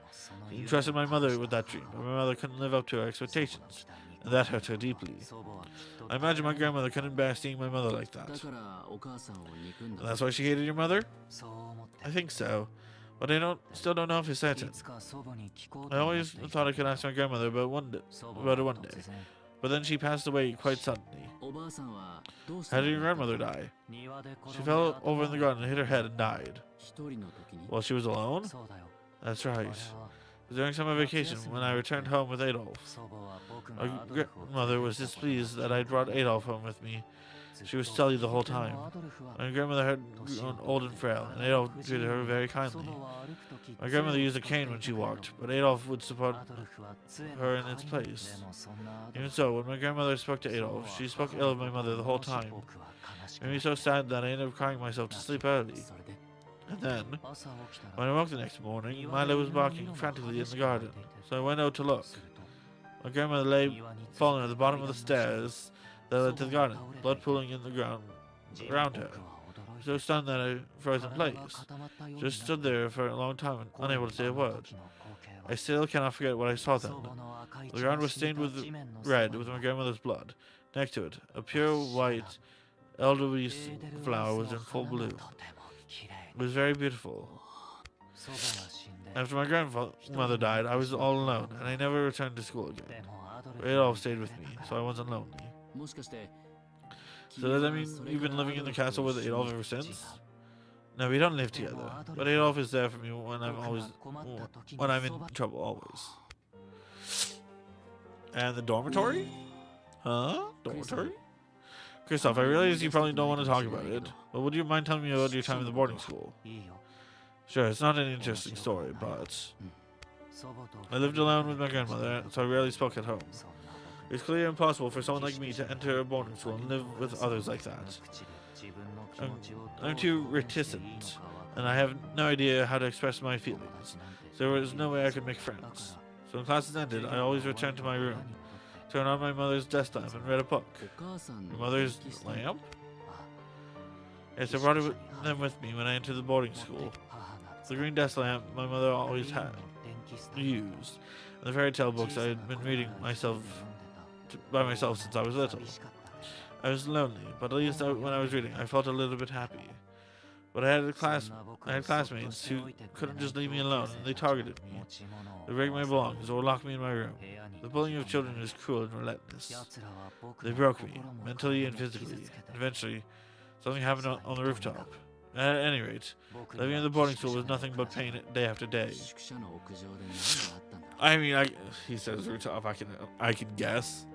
She entrusted my mother with that dream, but my mother couldn't live up to her expectations, and that hurt her deeply. I imagine my grandmother couldn't bear seeing my mother like that. And that's why she hated your mother? I think so. But I still don't know if it's certain. I always thought I could ask my grandmother about it one day. But then she passed away quite suddenly. How did your grandmother die? She fell over in the garden and hit her head and died. While she was alone? That's right. It was during summer vacation when I returned home with Adolf. My grandmother was displeased that I brought Adolf home with me, She was sully the whole time. My grandmother had grown old and frail, and Adolf treated her very kindly. My grandmother used a cane when she walked, but Adolf would support her in its place. Even so, when my grandmother spoke to Adolf, she spoke ill of my mother the whole time. It made me so sad that I ended up crying myself to sleep early. And then, when I woke the next morning, Milo was barking frantically in the garden, so I went out to look. My grandmother lay fallen at the bottom of the stairs that led to the garden, blood pooling in the ground around her. I was so stunned that I froze in place. Just stood there for a long time, unable to say a word. I still cannot forget what I saw then. The ground was stained with red with my grandmother's blood. Next to it, a pure white elderberry flower was in full bloom. It was very beautiful. After my grandmother died, I was all alone, and I never returned to school again. Adolf stayed with me, so I wasn't lonely. So does that mean you've been living in the castle with Adolf ever since? No, we don't live together, but Adolf is there for me when I'm in trouble, always. And the dormitory? Huh? Dormitory? Christoph, I realize you probably don't want to talk about it, but would you mind telling me about your time in the boarding school? Sure, it's not an interesting story, but I lived alone with my grandmother, so I rarely spoke at home. It's clearly impossible for someone like me to enter a boarding school and live with others like that. I'm too reticent, and I have no idea how to express my feelings, so there was no way I could make friends. So when classes ended, I always returned to my room, turned on my mother's desk lamp, and read a book. Your mother's lamp? Yes, I brought them with me when I entered the boarding school. The green desk lamp my mother always had used, and the fairy tale books I had been reading by myself since I was little. I was lonely, but at least when I was reading, I felt a little bit happy. But I had classmates who couldn't just leave me alone, and they targeted me. They rigged my belongings or locked me in my room. The bullying of children is cruel and relentless. They broke me, mentally and physically, and eventually, something happened on the rooftop. At any rate, living in the boarding school was nothing but pain day after day. I mean, he says rooftop, I can guess.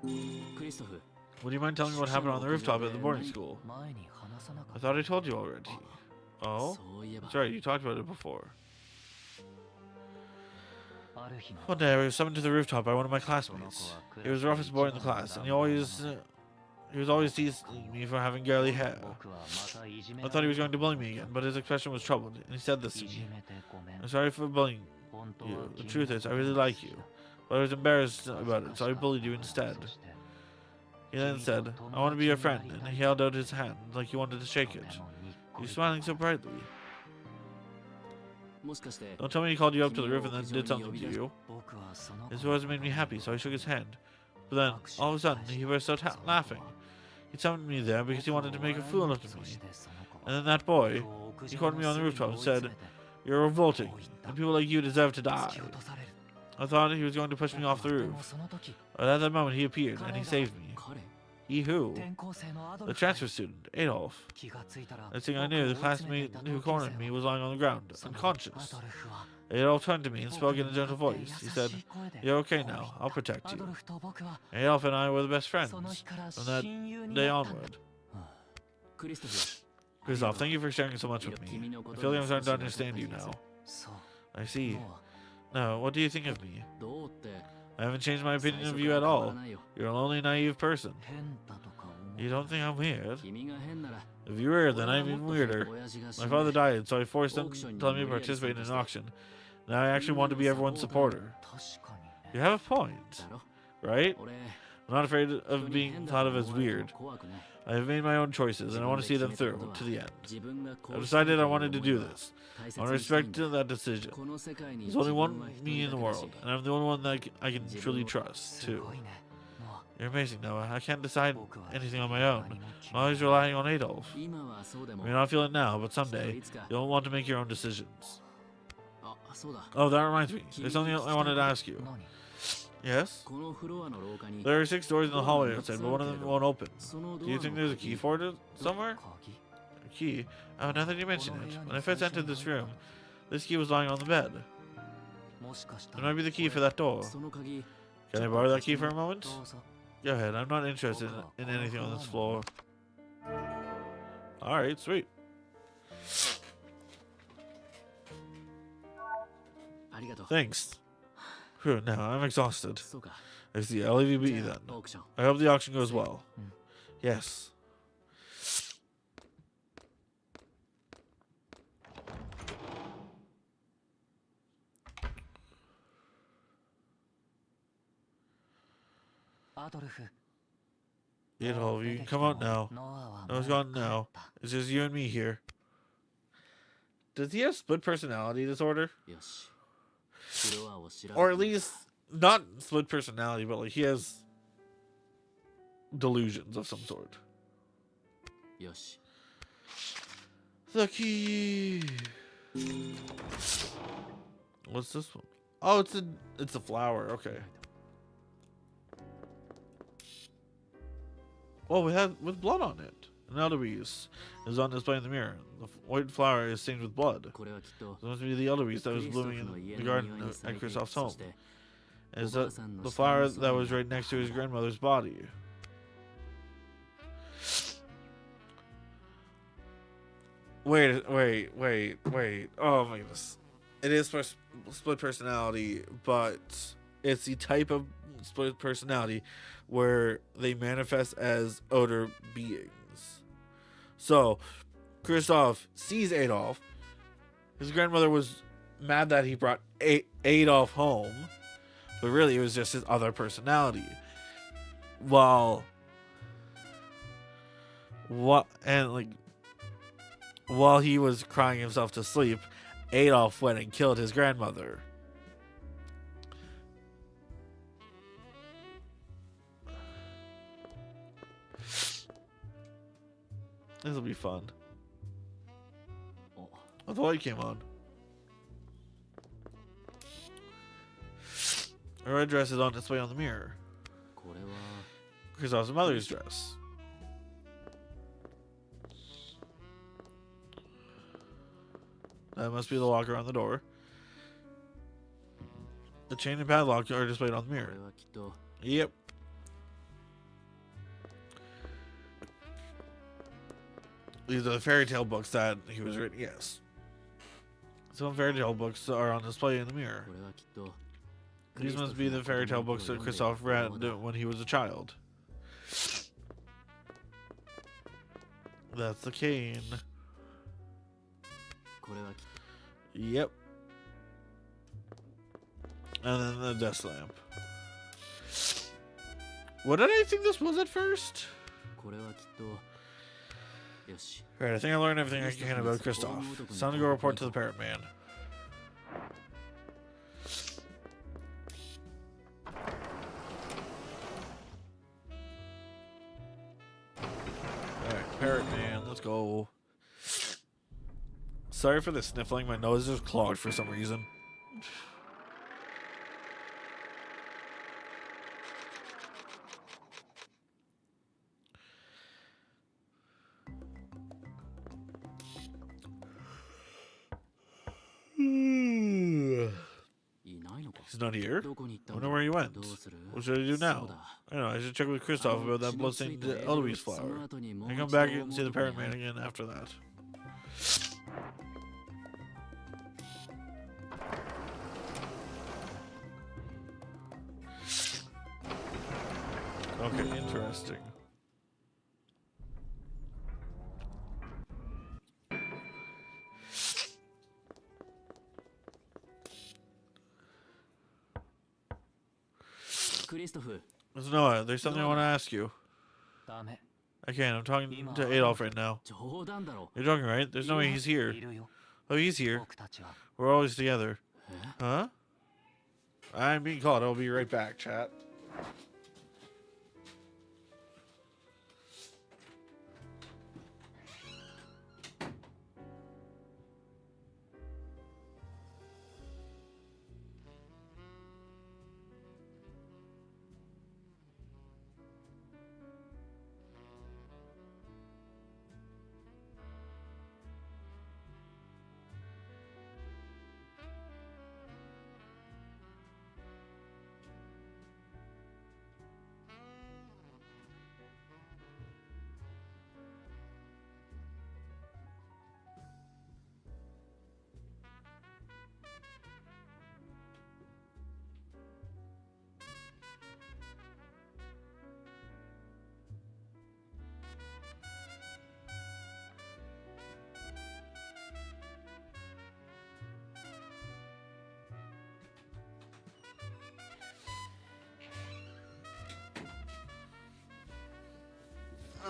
Would you mind telling me what happened on the rooftop at the boarding school? I thought I told you already. Oh? That's right, you talked about it before. One day I was summoned to the rooftop by one of my classmates. He was the roughest boy in the class, and he was always teasing me for having girly hair. I thought he was going to bully me again, but his expression was troubled, and he said this to me. I'm sorry for bullying you. The truth is, I really like you. But I was embarrassed about it, so I bullied you instead. He then said, I want to be your friend, and he held out his hand like he wanted to shake it. He was smiling so brightly. Don't tell me he called you up to the roof and then did something to you. His words made me happy, so I shook his hand. But then, all of a sudden, he burst out laughing. He summoned me there because he wanted to make a fool out of me. And then that boy, he caught me on the rooftop and said, You're revolting, and people like you deserve to die. I thought he was going to push me off the roof. But at that moment, he appeared, and he saved me. He who? The transfer student, Adolf. Next thing I knew, the classmate who cornered me was lying on the ground, unconscious. Adolf turned to me and spoke in a gentle voice. He said, You're okay now, I'll protect you. Adolf and I were the best friends from that day onward. Christoph, thank you for sharing so much with me. I feel like I'm starting to understand you now. I see. Now, what do you think of me? I haven't changed my opinion of you at all. You're a lonely, naive person. You don't think I'm weird? If you're weird, then I'm even weirder. My father died, so I forced him to let me participate in an auction. Now I actually want to be everyone's supporter. You have a point, right? I'm not afraid of being thought of as weird. I have made my own choices, and I want to see them through to the end. I decided I wanted to do this. I want to respect that decision. There's only one me in the world, and I'm the only one that I can truly trust, too. You're amazing, Noah. I can't decide anything on my own. I'm always relying on Adolf. You may not feel it now, but someday, you'll want to make your own decisions. Oh, that reminds me. There's something I wanted to ask you. Yes? There are 6 doors in the hallway outside, but one of them won't open. Do you think there's a key for it somewhere? A key? Oh, now that you mention it. When I first entered this room, this key was lying on the bed. It might be the key for that door. Can I borrow that key for a moment? Go ahead. I'm not interested in anything on this floor. Alright, sweet. Thanks. Phew, now I'm exhausted. I see. I'll leave you be then. I hope the auction goes well. Yes. Adolf, you can come out now. Noah's gone now. It's just you and me here. Does he have split personality disorder? Or at least, not split personality, but like he has delusions of some sort. The key. What's this one? Oh, it's a flower. Okay. Oh, with blood on it. An Eloise is on display in the mirror. The white flower is stained with blood. It must be the Eloise that was blooming in the garden at Kristoff's home. Is that the flower that was right next to his grandmother's body? Wait. Oh my goodness. It is split personality, but it's the type of split personality where they manifest as other beings. So, Kristoff sees Adolf. His grandmother was mad that he brought Adolf home, but really it was just his other personality. While he was crying himself to sleep, Adolf went and killed his grandmother. This will be fun. Oh, the light came on. Her red dress is on display on the mirror. Kristoff's mother's dress. That must be the locker on the door. The chain and padlock are displayed on the mirror. Yep. These are the fairy tale books that he was written. Yes. Some fairy tale books are on display in the mirror. These must be the fairy tale books that Kristoff read when he was a child. That's the cane. Yep. And then the desk lamp. What did I think this was at first? Alright, I think I learned everything I can about Kristoff. It's time to go report to the Parrot Man. Alright, Parrot Man, let's go. Sorry for the sniffling, my nose is clogged for some reason. He's not here. I wonder where he went. What should I do now? I don't know, I should check with Kristoff about that bloodstained Eloise flower. I come back and see the Parrot Man again after that. Okay, interesting. Listen, Noah, there's something I want to ask you. I can't. I'm talking to Adolf right now. You're joking, right? There's no way he's here. Oh, he's here. We're always together. Huh? I'm being called. I'll be right back, chat.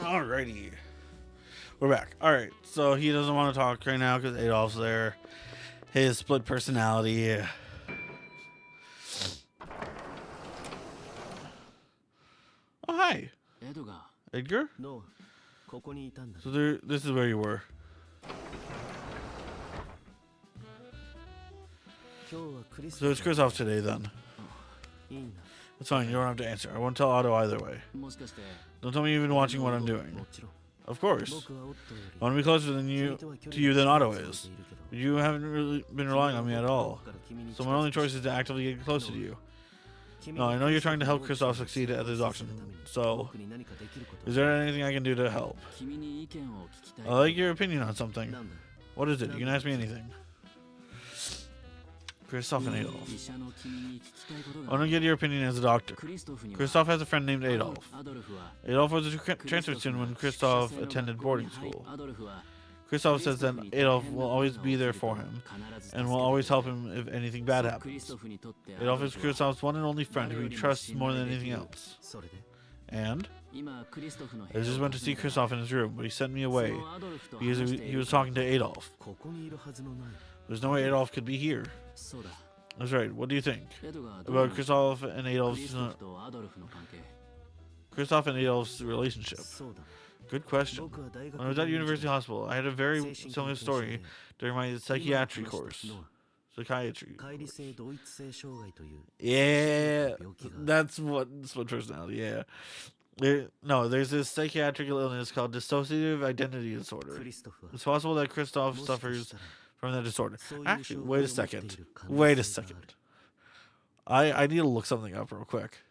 Alrighty. We're back. Alright, so he doesn't want to talk right now because Adolf's there. His split personality. Oh, hi. Edgar? So this is where you were. So it's Kristoff today then. It's fine, you don't have to answer. I won't tell Otto either way. Don't tell me you've been watching what I'm doing. Of course. I want to be closer to you than Otto is. But you haven't really been relying on me at all. So my only choice is to actively get closer to you. No, I know you're trying to help Kristoff succeed at this auction. So, is there anything I can do to help? I like your opinion on something. What is it? You can ask me anything. Kristoff and Adolf. I want to get your opinion as a doctor. Kristoff has a friend named Adolf. Adolf was a transfer student when Kristoff attended boarding school. Kristoff says that Adolf will always be there for him, and will always help him if anything bad happens. Adolf is Kristoff's one and only friend who he trusts more than anything else. And? I just went to see Kristoff in his room, but he sent me away because he was talking to Adolf. There's no way Adolf could be here. That's right. What do you think about Kristoff and Adolf's relationship? Good question. When I was at University Hospital, I had a very similar story during my psychiatry course. Yeah, that's what split personality. Yeah. There's this psychiatric illness called dissociative identity disorder. It's possible that Kristoff suffers from that disorder. Actually, wait a second. I need to look something up real quick.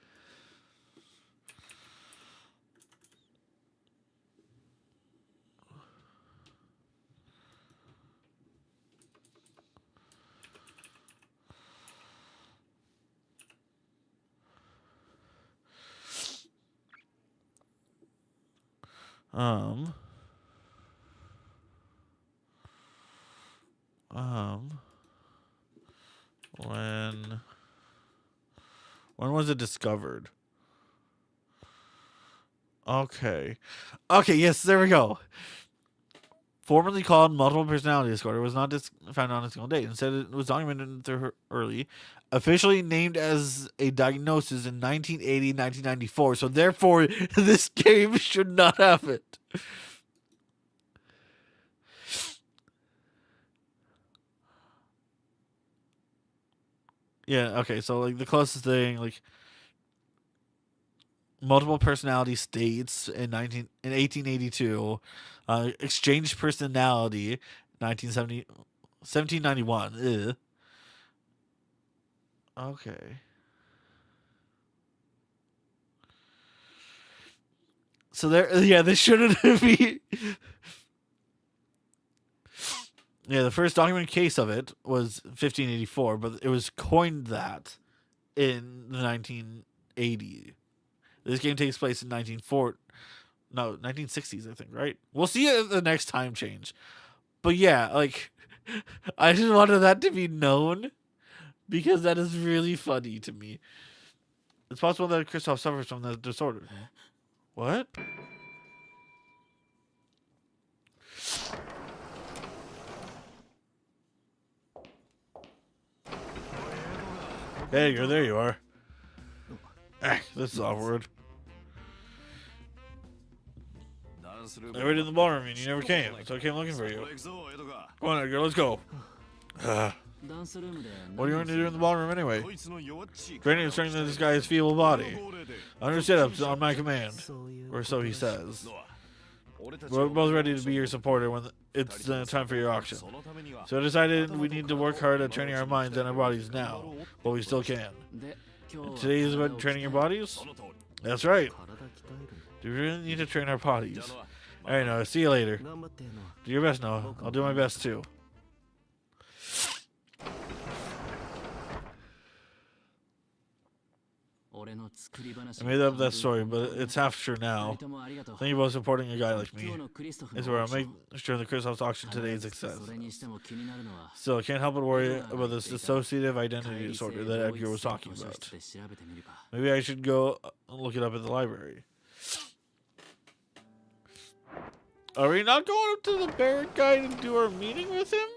When was it discovered? Okay, yes, there we go. Formerly called multiple personality disorder, was not found on a single date. Instead, it was documented early, officially named as a diagnosis in 1980-1994. So therefore, this game should not have it. Yeah, okay, so like the closest thing, like multiple personality states in 1882, exchange personality, 1791. Okay. So this shouldn't be. Yeah, the first documented case of it was 1584, but it was coined that in the 1980s. This game takes place in 1960s, I think, right? We'll see it at the next time change. But yeah, like, I just wanted that to be known because that is really funny to me. It's possible that Kristoff suffers from the disorder. What? Hey, there you are. This is awkward. I waited in the ballroom and you never came, so I came looking for you. Come on, Edgar, let's go. What are you going to do in the ballroom anyway? Training and strengthening this guy's feeble body. Under sit-ups on my command, or so he says. We're both ready to be your supporter when it's time for your auction. So I decided we need to work hard at training our minds and our bodies now, but we still can. And today is about training your bodies? That's right. Do we really need to train our bodies? Alright, Noah, see you later. Do your best, Noah. I'll do my best too. I made up that story, but it's half true now. Thank you both for supporting a guy like me. It's where I'll make sure the Kristoff's auction today is a success. Still, I can't help but worry about this dissociative identity disorder that Edgar was talking about. Maybe I should go look it up at the library. Are we not going up to the Barrett guy to do our meeting with him?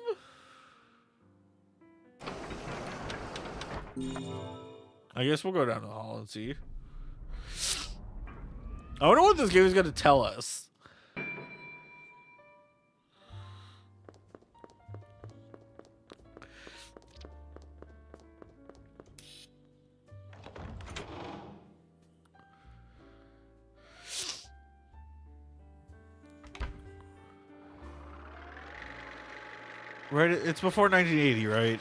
I guess we'll go down the hall and see. I wonder what this game is going to tell us. Right, it's before 1980, right?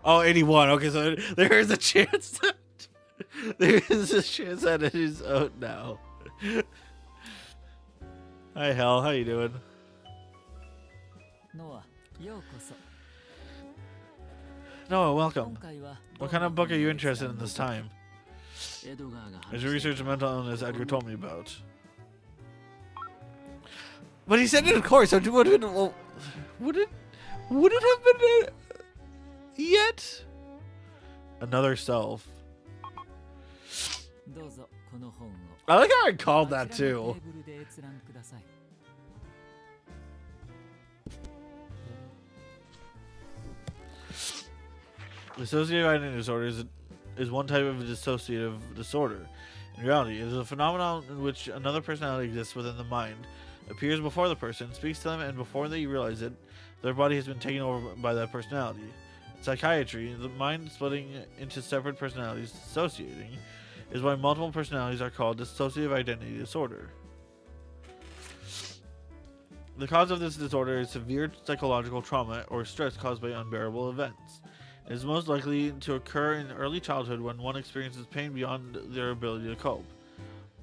Oh, 81. Okay, so there is a chance that it is out now. Hi, Hal. How you doing? Noah, welcome. What kind of book are you interested in this time? As you research a mental illness Edgar told me about. But he said it, of course. So would it have been yet? Another self. I like how I called that too. Dissociative identity disorder is one type of dissociative disorder. In reality, it is a phenomenon in which another personality exists within the mind, appears before the person, speaks to them, and before they realize it, their body has been taken over by that personality. In psychiatry, the mind splitting into separate personalities, dissociating, is why multiple personalities are called dissociative identity disorder. The cause of this disorder is severe psychological trauma or stress caused by unbearable events. It is most likely to occur in early childhood when one experiences pain beyond their ability to cope,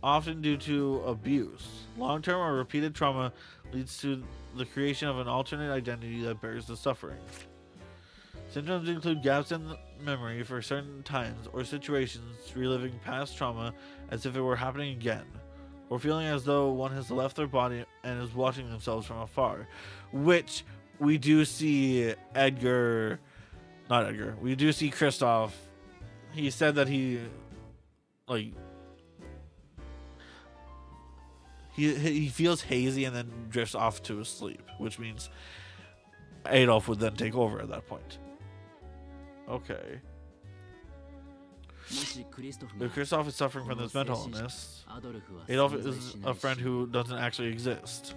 often due to abuse. Long-term or repeated trauma leads to the creation of an alternate identity that bears the suffering. Symptoms include gaps in memory for certain times or situations, reliving past trauma as if it were happening again, or feeling as though one has left their body and is watching themselves from afar, which we do see we do see Kristoff. He said that he feels hazy and then drifts off to sleep, which means Adolf would then take over at that point. Okay. If Kristoff is suffering from this mental illness, Adolf is a friend who doesn't actually exist.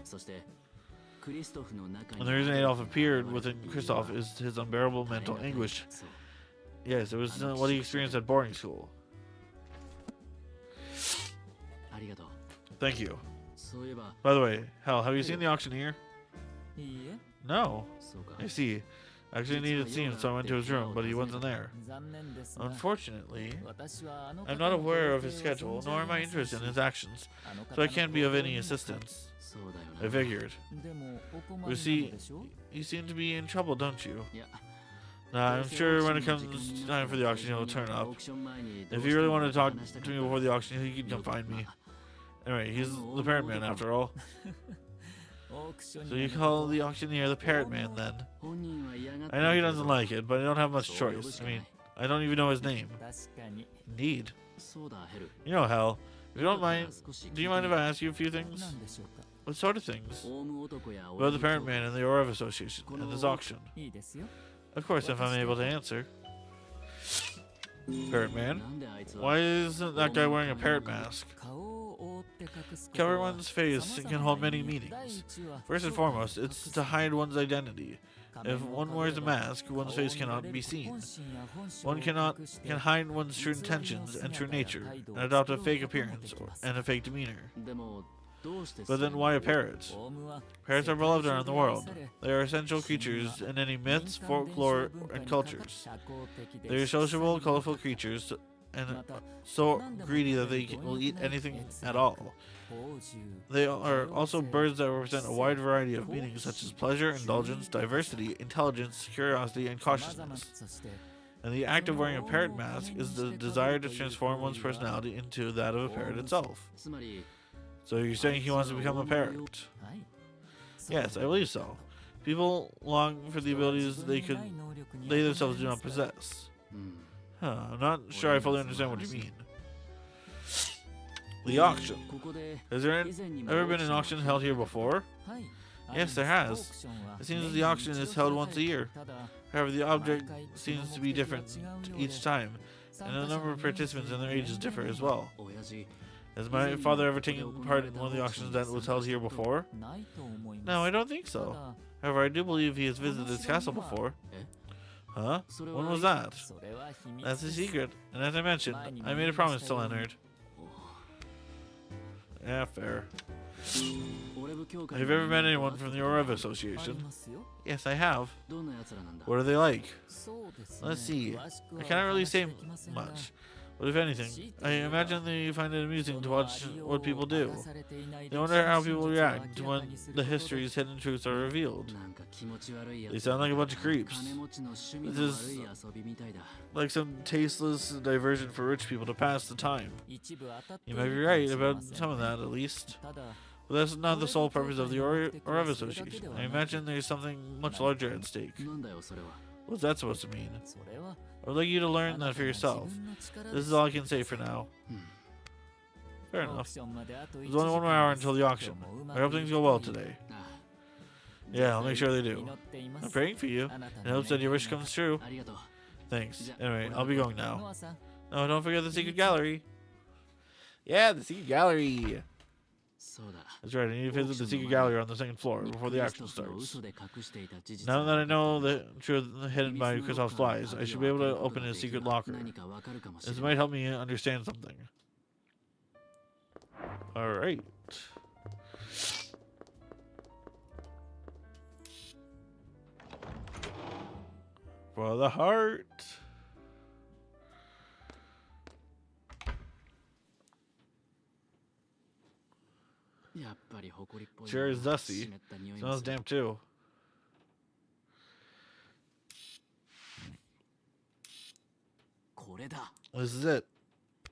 And the reason Adolf appeared within Kristoff is his unbearable mental anguish. Yes, it was what he experienced at boarding school. Thank you. By the way, Hal, have you seen the auctioneer? No. I see. I actually needed to see him, so I went to his room, but he wasn't there. Unfortunately, I'm not aware of his schedule, nor am I interested in his actions, so I can't be of any assistance. I figured. You see, you seem to be in trouble, don't you? I'm sure when it comes time for the auction, he'll turn up. If you really want to talk to me before the auction, he can come find me. Anyway, he's the parrot man after all. So you call the auctioneer the parrot man then? I know he doesn't like it, but I don't have much choice. I mean, I don't even know his name. Indeed. You know, Hal, if you don't mind, do you mind if I ask you a few things? What sort of things? About the parrot man and the Orv Association and this auction. Of course, if I'm able to answer. Parrot man? Why isn't that guy wearing a parrot mask? Cover one's face can hold many meanings. First and foremost, it's to hide one's identity. If one wears a mask, one's face cannot be seen. One can hide one's true intentions and true nature, and adopt a fake appearance and a fake demeanor. But then why a parrot? Parrots are beloved around the world. They are essential creatures in any myths, folklore, and cultures. They are sociable, colorful creatures, and so greedy that they will eat anything at all. They are also birds that represent a wide variety of meanings such as pleasure, indulgence, diversity, intelligence, curiosity, and cautiousness. And the act of wearing a parrot mask is the desire to transform one's personality into that of a parrot itself. So you're saying he wants to become a parrot? Yes, I believe so. People long for the abilities they themselves do not possess. I'm not sure I fully understand what you mean. The auction. Has there ever been an auction held here before? Yes, there has. It seems the auction is held once a year. However, the object seems to be different each time, and the number of participants and their ages differ as well. Has my father ever taken part in one of the auctions that was held here before? No, I don't think so. However, I do believe he has visited this castle before. Huh? When was that? That's a secret, and as I mentioned, I made a promise to Leonard. Yeah, fair. Have you ever met anyone from the Orev Association? Yes, I have. What are they like? Let's see. I cannot really say much. But if anything, I imagine they find it amusing to watch what people do. They wonder how people react when the history's hidden truths are revealed. They sound like a bunch of creeps. This is like some tasteless diversion for rich people to pass the time. You might be right about some of that, at least. But that's not the sole purpose of the Orev Association. I imagine there's something much larger at stake. What's that supposed to mean? I would like you to learn that for yourself. This is all I can say for now. Fair enough. There's only 1 more hour until the auction. I hope things go well today. Yeah, I'll make sure they do. I'm praying for you, and hopes that your wish comes true. Thanks. Anyway, I'll be going now. Oh, don't forget the secret gallery. Yeah, the secret gallery. That's right, I need to visit the secret gallery on the 2nd floor before the action starts. Now that I know the truth hidden by Kristoff's lies, I should be able to open his secret locker. This might help me understand something. Alright. For the heart. Sure is dusty. Smells damp too. This is it.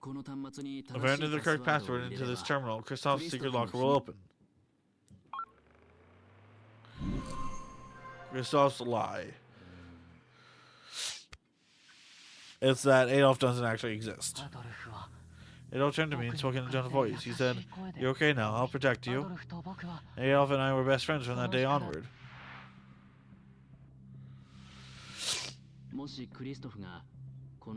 If I enter the correct password into this terminal, Kristoff's secret locker will open. Kristoff's lie. It's that Adolf doesn't actually exist. Adolf turned to me and spoke in a gentle voice. He said, "You're okay now. I'll protect you." Adolf and I were best friends from that day onward.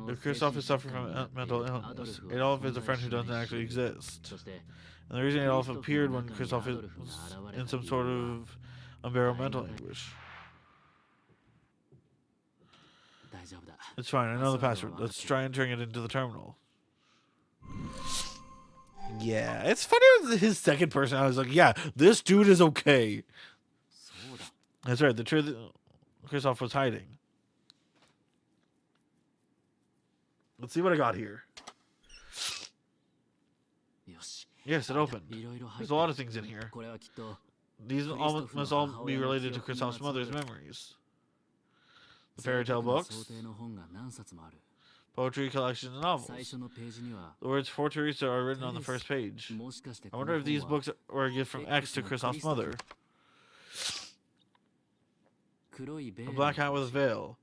If Kristoff is suffering from mental illness, Adolf is a friend who doesn't actually exist. And the reason Adolf appeared when Kristoff is in some sort of unbearable mental anguish. It's fine, I know the password. Let's try entering it into the terminal. Yeah, it's funny with his second person. I was like, yeah, this dude is okay. That's right, the truth Kristoff was hiding. Let's see what I got here. Yes, it opened. There's a lot of things in here. These must all be related to Kristoff's mother's memories. The fairy tale books, poetry collections, and novels. The words "For Teresa" are written on the first page. I wonder if these books were a gift from X to Kristoff's mother. A black hat with a veil.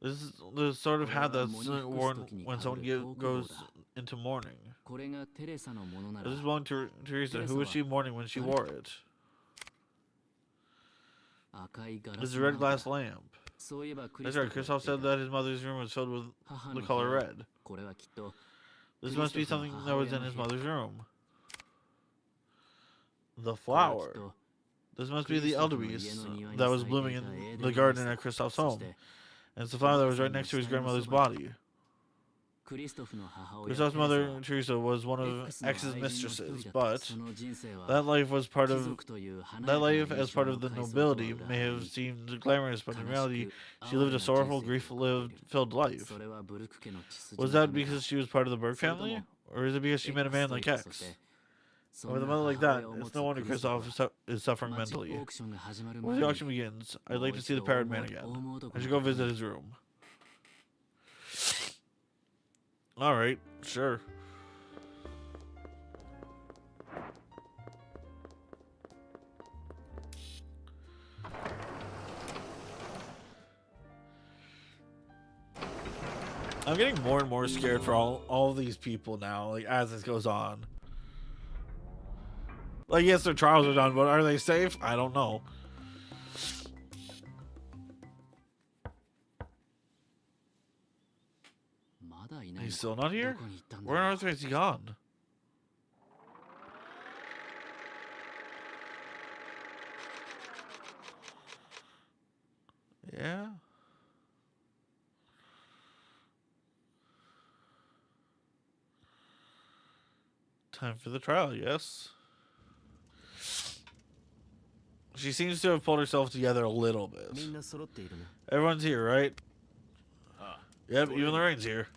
This is the sort of hat that's worn when someone goes into mourning. This belonged to Teresa. Who was she mourning when she wore it? This is a red glass lamp. That's right, Kristoff said that his mother's room was filled with the color red. This must be something that was in his mother's room. The flower. This must be the elderberries that was blooming in the garden at Kristoff's home. And it's the flower that was right next to his grandmother's body. Kristoff's mother, Teresa, was one of X's mistresses, but that life as part of the nobility may have seemed glamorous, but in reality, she lived a sorrowful, grief-filled life. Was that because she was part of the Burke family? Or is it because she met a man like X? With a mother like that, it's no wonder Kristoff is suffering mentally. When the auction begins, I'd like to see the parrot man again. I should go visit his room. Alright, sure. I'm getting more and more scared for all of these people now, like, as this goes on. Like, yes, their trials are done, but are they safe? I don't know. He's still not here? Where on earth has he gone? Yeah. Time for the trial, yes. She seems to have pulled herself together a little bit. Everyone's here, right? Yep, even Lorraine's here.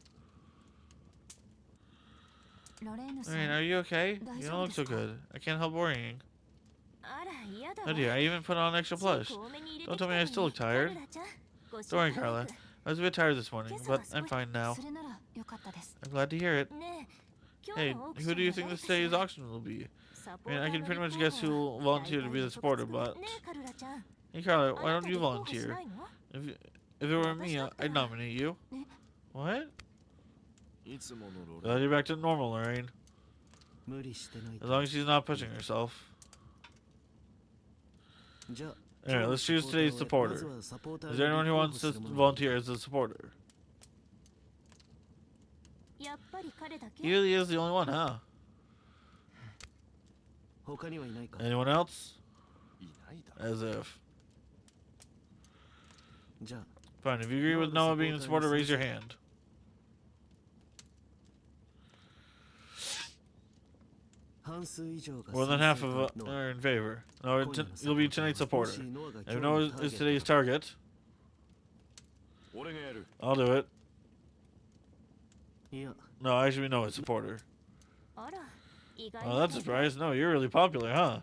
Lorraine, are you okay? You don't look so good. I can't help worrying. Oh dear, I even put on extra plush. Don't tell me I still look tired. Don't worry, Carla. I was a bit tired this morning, but I'm fine now. I'm glad to hear it. Hey, who do you think this day's auction will be? I mean, I can pretty much guess who will volunteer to be the supporter, but... Hey, Carla, why don't you volunteer? If it were me, I'd nominate you. What? Glad you're back to normal, Lorraine. As long as she's not pushing herself. Alright, let's choose today's supporter. Is there anyone who wants to volunteer as a supporter? He really is the only one, huh? Anyone else? As if. Fine, if you agree with Noah being the supporter, raise your hand. More than half of are in favor. No, you'll be tonight's supporter. If Noah is today's target, I'll do it. No, I should be Noah's supporter. Oh, that's a surprise. No, you're really popular, huh?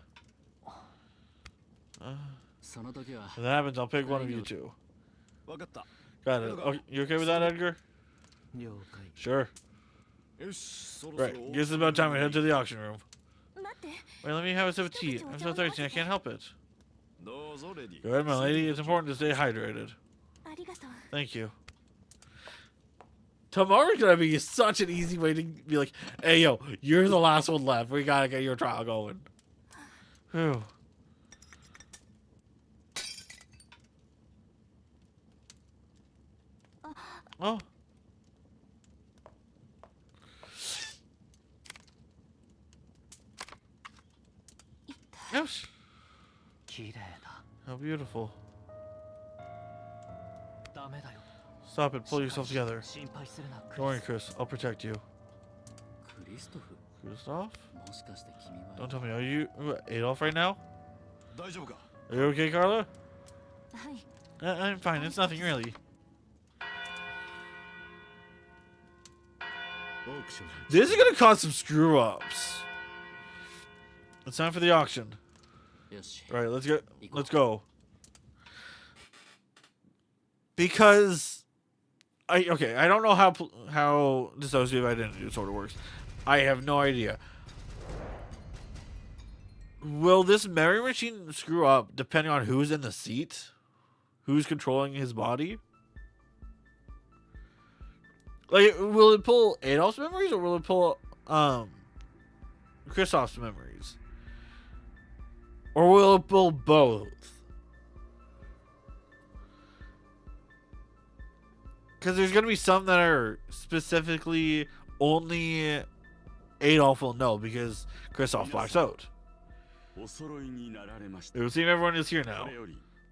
If that happens, I'll pick one of you two. Got it. Oh, you okay with that, Edgar? Sure. Right, guess it's about time we head to the auction room. Wait, let me have a sip of tea. I'm so thirsty, I can't help it. Go ahead, my lady. It's important to stay hydrated. Thank you. Tomorrow's gonna be such an easy way to be like, hey, yo, you're the last one left. We gotta get your trial going. Whew. Oh. Yes. How beautiful. Stop it. Pull yourself together. Don't worry, Chris. I'll protect you. Christoph? Don't tell me. Are you Adolf right now? Are you okay, Carla? I'm fine. It's nothing, really. This is gonna cause some screw-ups. It's time for the auction. Right, let's go. Because I don't know how dissociative identity disorder works. I have no idea. Will this memory machine screw up depending on who's in the seat? Who's controlling his body? Like, will it pull Adolf's memories or will it pull Kristoff's memories? Or will it pull both? Because there's going to be some that are specifically only Adolf will know because Kristoff blacks out. It would seem everyone is here now.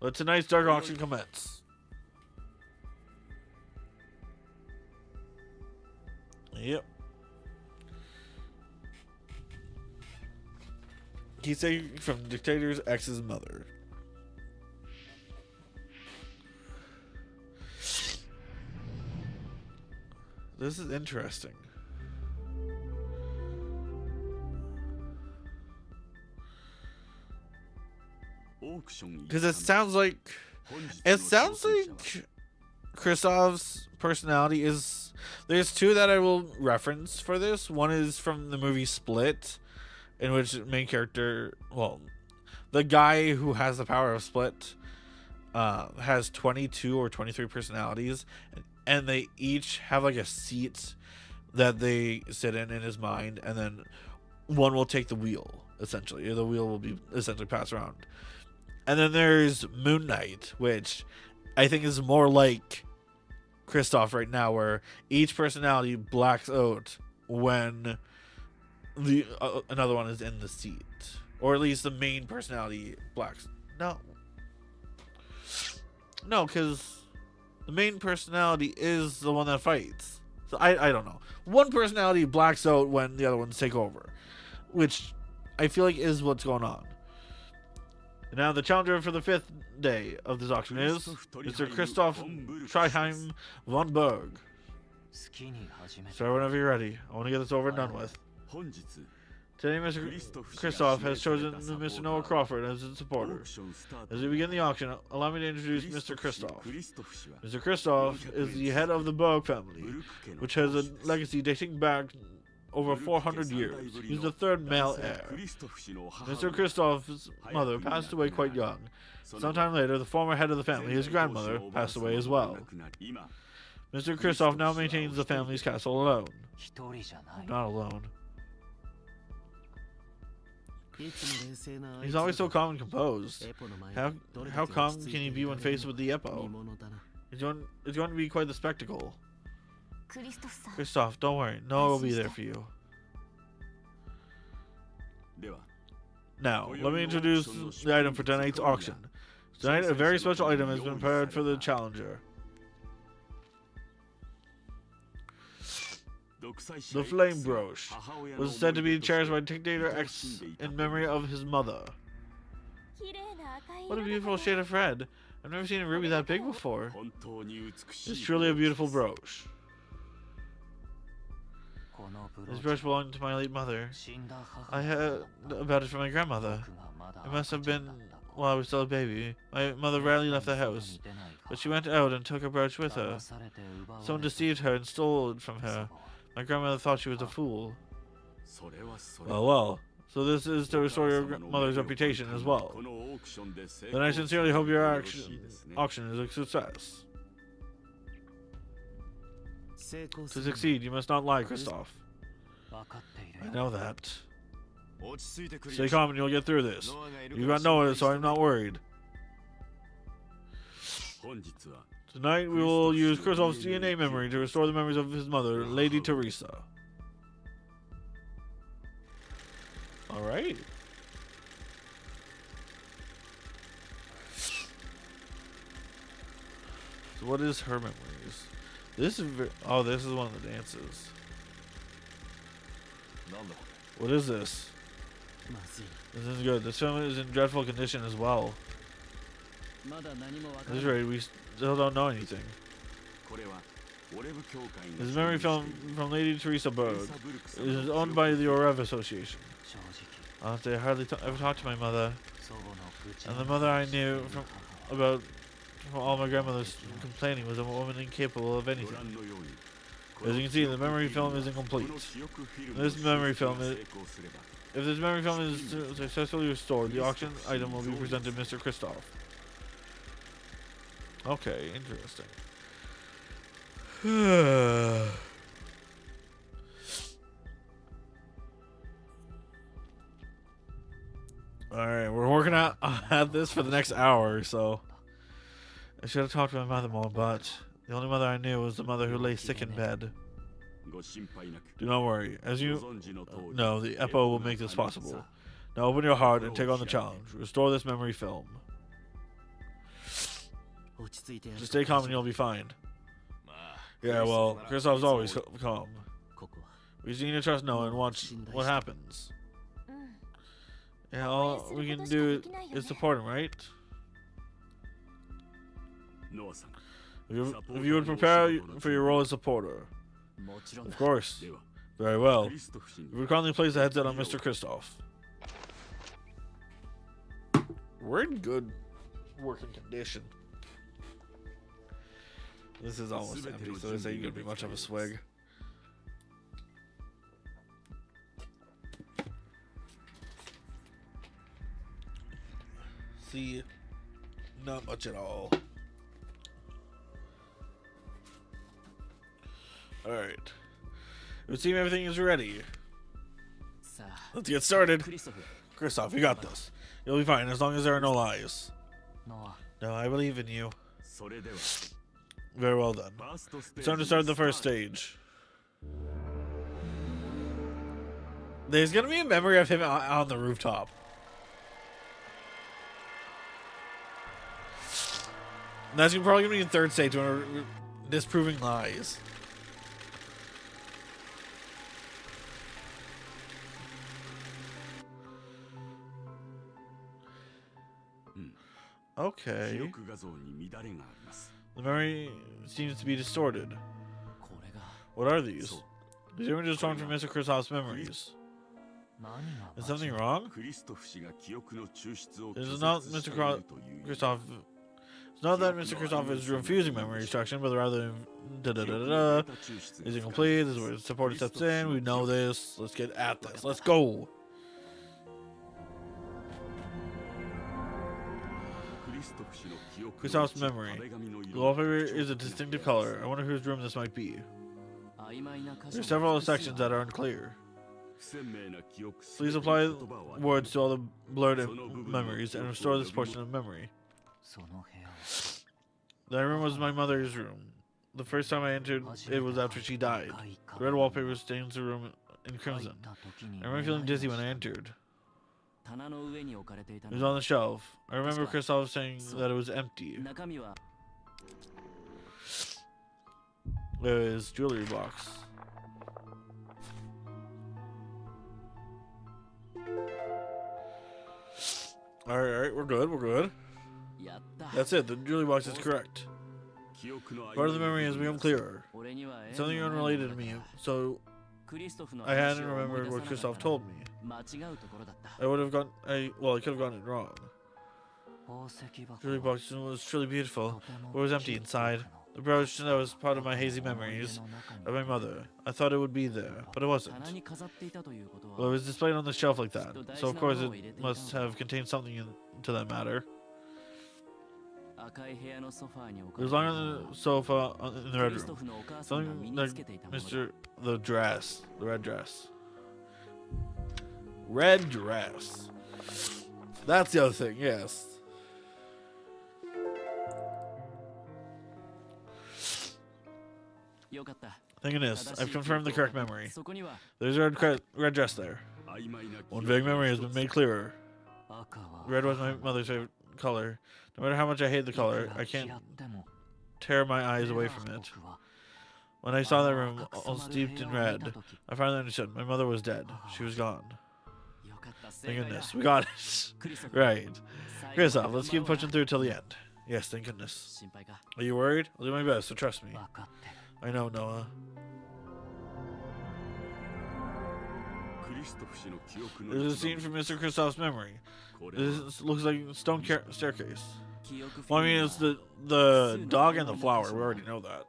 Let tonight's dark auction commence. Yep. He's taken from the dictator's ex's mother. This is interesting. Because it sounds like Kristoff's personality is... There's two that I will reference for this. One is from the movie Split, in which the main character, well, the guy who has the power of Split has 22 or 23 personalities, and they each have like a seat that they sit in his mind, and then one will take the wheel. essentially. The wheel will be essentially passed around. And then there's Moon Knight, which I think is more like Kristoff right now, where each personality blacks out when the another one is in the seat, or at least the main personality blacks. No, because the main personality is the one that fights. So I don't know. One personality blacks out when the other ones take over, which I feel like is what's going on. And now the challenger for the 5th day of this auction is Mr. Christoph Triheim von Berg. Start whenever you're ready. I want to get this over and done with. Today, Mr. Christoph has chosen Mr. Noah Crawford as his supporter. As we begin the auction, allow me to introduce Mr. Christoph. Mr. Christoph is the head of the Berg family, which has a legacy dating back over 400 years. He's the 3rd male heir. Mr. Christoph's mother passed away quite young. Sometime later, the former head of the family, his grandmother, passed away as well. Mr. Christoph now maintains the family's castle alone. Not alone. He's always so calm and composed. How calm can he be when faced with the Eppo? It's going to be quite the spectacle. Christoph, don't worry. Noah will be there for you. Now, let me introduce the item for tonight's auction. Tonight, a very special item has been prepared for the challenger. The flame brooch was said to be cherished by Dictator X in memory of his mother. What a beautiful shade of red. I've never seen a ruby that big before. It's truly a beautiful brooch. This brooch belonged to my late mother. I heard about it from my grandmother. It must have been while I was still a baby. My mother rarely left the house, but she went out and took her brooch with her. Someone deceived her and stole it from her. My grandmother thought she was a fool. Well. So this is to restore your mother's reputation as well. Then I sincerely hope your auction is a success. To succeed, you must not lie, Christoph. I know that. Stay calm and you'll get through this. You got Noah, so I'm not worried. Tonight we will use Christoph's DNA memory to restore the memories of his mother, Lady Teresa. Alright. So what is her memories? This is this is one of the dances. What is this? This is good. This film is in dreadful condition as well. At this rate, we still don't know anything. This memory film from Lady Teresa Berg is owned by the Orev Association. Honestly, I hardly ever talked to my mother. And the mother I knew from all my grandmother's complaining was a woman incapable of anything. As you can see, the memory film is incomplete. If this memory film is successfully restored, the auction item will be presented to Mr. Christoph. Okay, interesting. Alright, we're working at this for the next hour, so I should have talked to my mother more, but the only mother I knew was the mother who lay sick in bed. Do not worry. As you know, the Eppo will make this possible. Now open your heart and take on the challenge. Restore this memory film. Just stay calm and you'll be fine. Yeah, well, Christoph's always calm. We just need to trust Noah and watch what happens. Yeah, all we can do is support him, right? If you would prepare for your role as supporter. Of course. Very well. We would kindly place the headset on Mr. Christoph. We're in good working condition. This is almost empty, so this ain't gonna be much of a swig. See, not much at all. Alright. It would seem everything is ready. Let's get started. Kristoff, you got this. You'll be fine as long as there are no lies. No, I believe in you. Very well then. It's time to start the first stage. There's gonna be a memory of him on the rooftop. And that's probably gonna be the third stage when we're disproving lies. Okay. The memory seems to be distorted. What are these? These images drawn from Mr. Kristoff's memories. Is something wrong? This is not Mr. Kristoff. It's not that Mr. Kristoff is refusing memory extraction, but rather is incomplete. This is where the supporter steps in. We know this. Let's get at this. Let's go. Kristoff's memory. The wallpaper is a distinctive color. I wonder whose room this might be. There are several sections that are unclear. Please apply words to all the blurred memories and restore this portion of memory. That room was my mother's room. The first time I entered, it was after she died. The red wallpaper stains the room in crimson. I remember feeling dizzy when I entered. It was on the shelf. I remember Kristoff saying that it was empty. There is jewelry box. Alright, we're good. That's it, the jewelry box is correct. Part of the memory has become clearer. It's something unrelated to me, so I hadn't remembered what Kristoff told me. I could have gotten it wrong. The jewelry box was truly beautiful, but it was empty inside. The brooch that was part of my hazy memories of my mother. I thought it would be there, but it wasn't. Well, it was displayed on the shelf like that, so of course it must have contained something to that matter. It was lying on the sofa in the red room. Something like the red dress. Red dress. That's the other thing, yes. Thank goodness, I've confirmed the correct memory. There's a red dress there. One vague memory has been made clearer. Red was my mother's favorite color. No matter how much I hate the color, I can't tear my eyes away from it. When I saw that room all steeped in red, I finally understood. My mother was dead. She was gone. Thank goodness. We got it. Right. Kristoff, let's keep pushing through till the end. Yes, thank goodness. Are you worried? I'll do my best, so trust me. I know, Noah. There's a scene from Mr. Kristoff's memory. This looks like a stone staircase. Well, I mean, it's the dog and the flower. We already know that.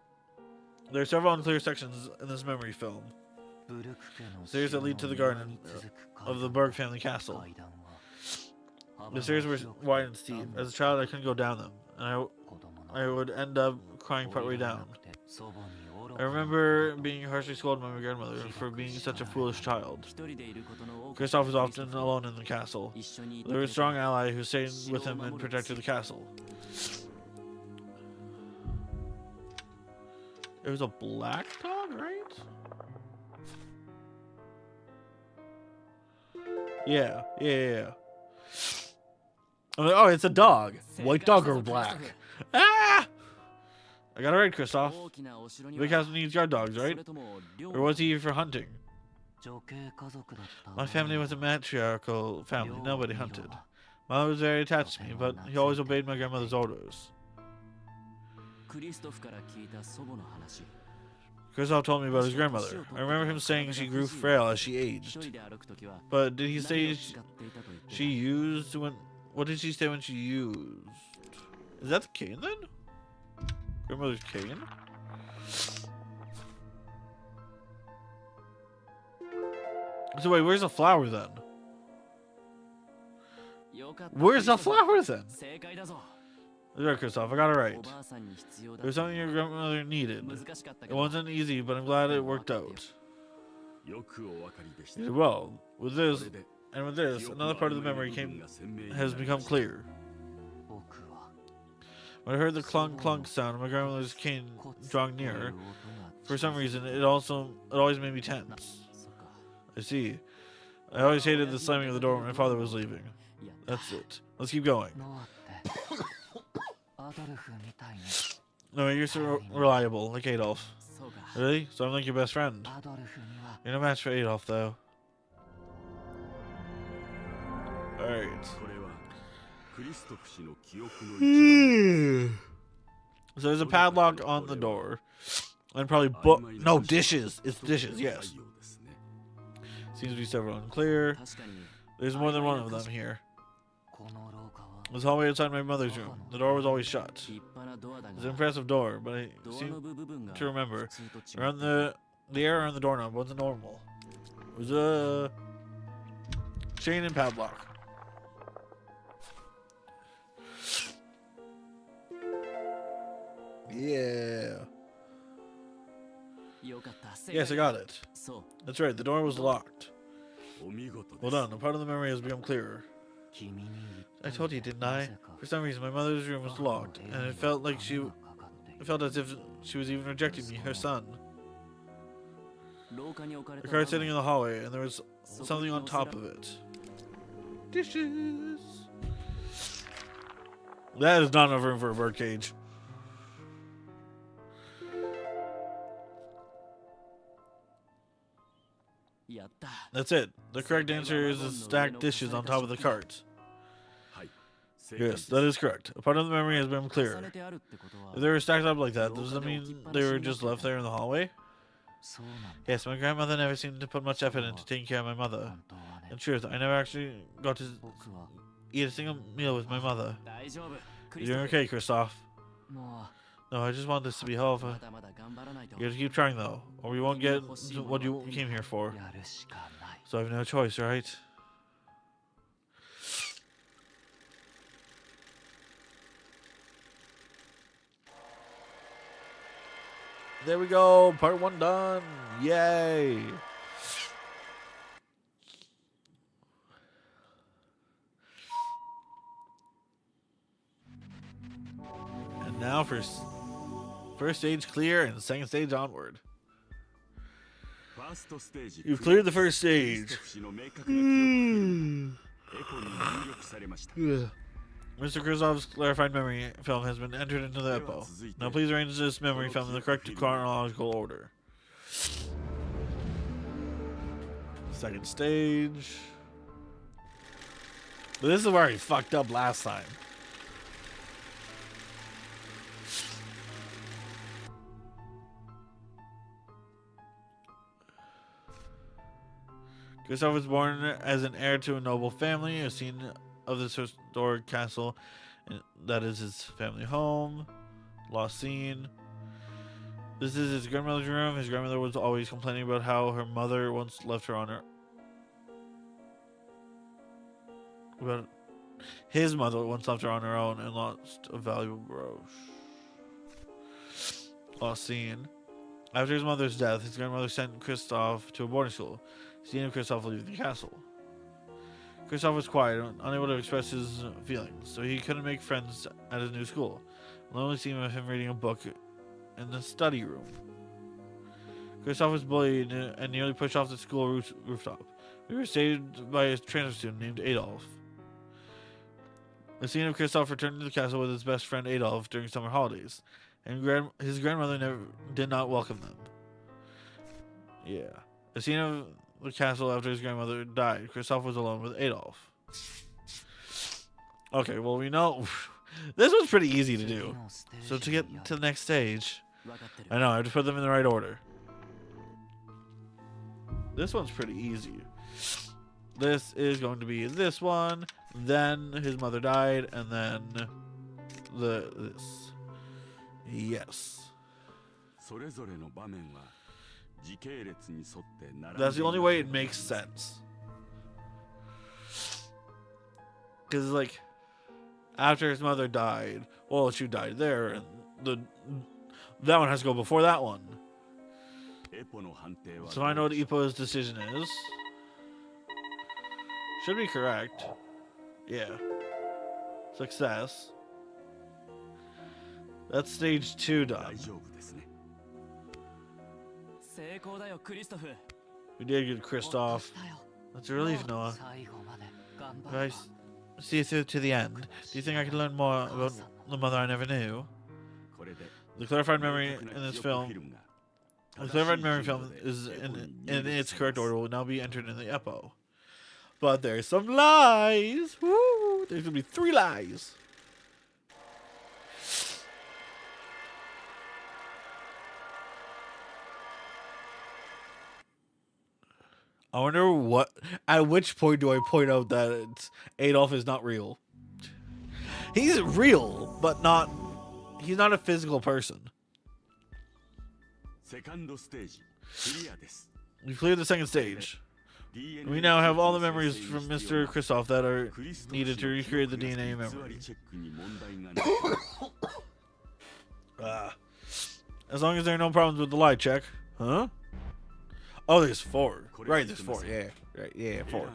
There are several unclear sections in this memory film. Stairs that lead to the garden of the Berg family castle. The stairs were wide and steep. As a child, I couldn't go down them, and I would end up crying partway down. I remember being harshly scolded by my grandmother for being such a foolish child. Kristoff was often alone in the castle. There was a strong ally who stayed with him and protected the castle. It was a black dog, right? Yeah. I'm like, oh, it's a dog. White dog or black? Ah! I got it right, Kristoff. The castle needs guard dogs, right? Or was he here for hunting? My family was a matriarchal family. Nobody hunted. My mother was very attached to me, but he always obeyed my grandmother's orders. Kristoff told me about his grandmother. I remember him saying she grew frail as she aged. But did he say she used when... What did she say when she used? Is that the cane then? Grandmother's cane? So wait, where's the flower then? Where's the flower then? There, Kristoff, I got it right. There was something your grandmother needed. It wasn't easy, but I'm glad it worked out. You did well. With this, And with this, another part of the memory has become clear. When I heard the clunk clunk sound of my grandmother's cane drawing nearer, for some reason it always made me tense. I see. I always hated the slamming of the door when my father was leaving. That's it. Let's keep going. No, you're so reliable, like Adolf. Really? So I'm like your best friend. You're no match for Adolf, though. Alright. So there's a padlock on the door. And probably no, dishes. It's dishes, yes. Seems to be several unclear. There's more than one of them here. This hallway outside my mother's room. The door was always shut. It's an impressive door, but I seem to remember around the air around the doorknob wasn't normal. It was a chain and padlock. Yeah. Yes, I got it. That's right, the door was locked. Well done, a part of the memory has become clearer. I told you, didn't I? For some reason, my mother's room was locked, and it felt as if she was even rejecting me, her son. The card sitting in the hallway, and there was something on top of it. Dishes. That is not enough room for a birdcage. That's it. The correct answer is the stacked dishes on top of the cart. Yes, that is correct. A part of the memory has been clear. If they were stacked up like that, does that mean they were just left there in the hallway? Yes, my grandmother never seemed to put much effort into taking care of my mother. In truth, I never actually got to eat a single meal with my mother. You're doing okay, Kristoff? No, I just want this to be over. You have to keep trying, though, or we won't get what you came here for. So I have no choice, right? There we go. Part 1 done. Yay. And now for first stage clear and second stage onward. You've cleared the first stage. Mr. Kristoff's clarified memory film has been entered into the EPO. Now please arrange this memory film in the correct chronological order. Second stage. But this is where he fucked up last time. Kristoff was born as an heir to a noble family. A scene of this historic castle, that is his family home. Lost scene. This is his grandmother's room. His grandmother was always complaining about how her mother once left her on her. About his mother once left her on her own and lost a valuable brooch. Lost scene. After his mother's death, his grandmother sent Kristoff to a boarding school. Seeing of Kristoff leave the castle. Kristoff was quiet, unable to express his feelings, so he couldn't make friends at his new school. A lonely scene of him reading a book in the study room. Kristoff was bullied and nearly pushed off the school rooftop. He was saved by a transfer student named Adolf. The scene of Kristoff returning to the castle with his best friend Adolf during summer holidays, and his grandmother did not welcome them. Yeah. The scene of the castle after his grandmother died. Kristoff was alone with Adolf. Okay, well, we know this was pretty easy to do. So to get to the next stage, I know I have to put them in the right order. This one's pretty easy. This is going to be this one, then his mother died, and then this. Yes. That's the only way it makes sense. Because, like, after his mother died, well, she died there, and that one has to go before that one. So I know what Ippo's decision is. Should be correct. Yeah. Success. That's stage 2 done. We did get Kristoff. That's a relief, Noah. If I see you through to the end, do you think I can learn more about the mother I never knew? The clarified memory in this film, the clarified memory film is in its correct order will now be entered in the EPO. But there's some lies. Woo! There's gonna be 3 lies. I wonder what. At which point do I point out that Adolf is not real? He's real, but not. He's not a physical person. We cleared the second stage. We now have all the memories from Mr. Kristoff that are needed to recreate the DNA memory. As long as there are no problems with the lie check. Huh? Oh, there's 4. Right, there's 4. Yeah, right, yeah, 4.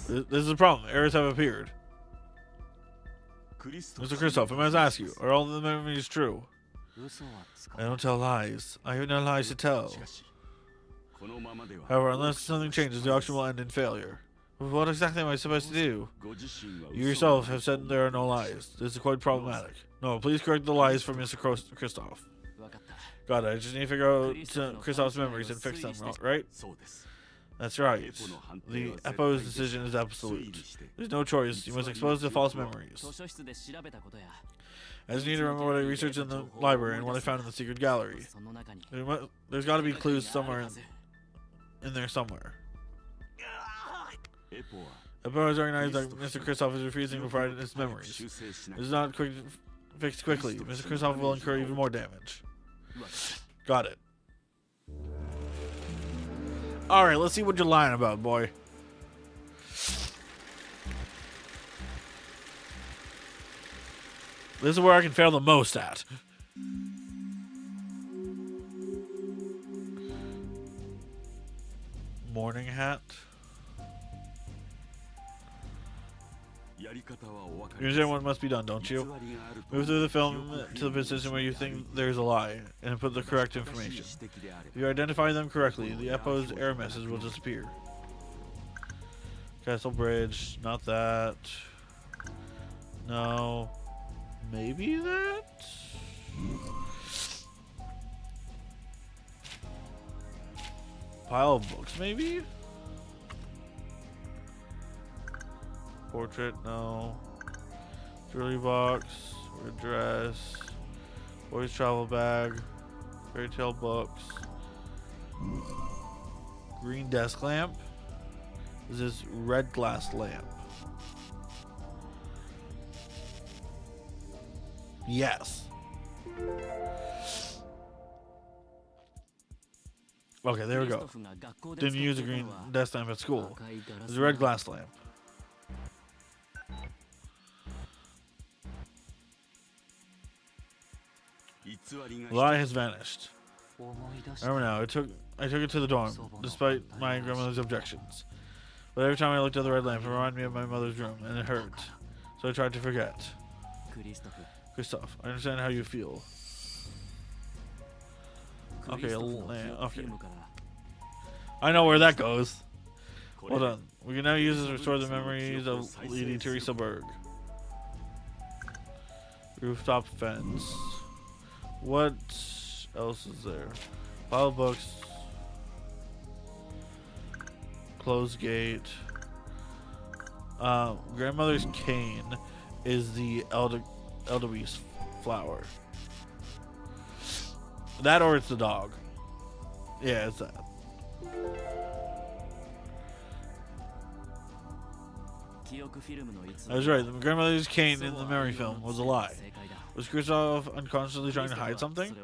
This is the problem. Errors have appeared. Mr. Kristoff, I must ask you, are all the memories true? I don't tell lies. I have no lies to tell. However, unless something changes, the auction will end in failure. What exactly am I supposed to do? You yourself have said there are no lies. This is quite problematic. No, please correct the lies from Mr. Kristoff. Got it. I just need to figure out Kristoff's memories and fix them, right? That's right. The EPO's decision is absolute. There's no choice. You must expose the false memories. I just need to remember what I researched in the library and what I found in the secret gallery. There's got to be clues somewhere in there somewhere. EPO is organized that Mr. Kristoff is refusing to provide his memories. This is not fixed quickly. Mr. Kristoff will incur even more damage. Got it. Alright, let's see what you're lying about, boy. This is where I can fail the most at. Morning hat. You understand what must be done, don't you? Move through the film to the position where you think there's a lie, and put the correct information. If you identify them correctly, the EPO's error message will disappear. Castle Bridge, not that. No. Maybe that? Pile of books, maybe? Portrait, no. Jewelry box, red dress, boys travel bag, fairy tale books, green desk lamp. Is this red glass lamp? Yes. Okay, there we go. Didn't use a green desk lamp at school. It's a red glass lamp. The lie has vanished. I remember now. I took it to the dorm, despite my grandmother's objections. But every time I looked at the red lamp, it reminded me of my mother's room, and it hurt. So I tried to forget. Kristoff, I understand how you feel. Okay, okay. I know where that goes. Hold on. We can now use this to restore the memories of Lady Teresa Berg. Rooftop fence. What else is there? Pile of books. Closed gate. Grandmother's cane is the elderbeest flower. That or it's the dog. Yeah, it's that. I was right. The grandmother's cane in the memory film was a lie. Was Kristoff unconsciously trying to hide something?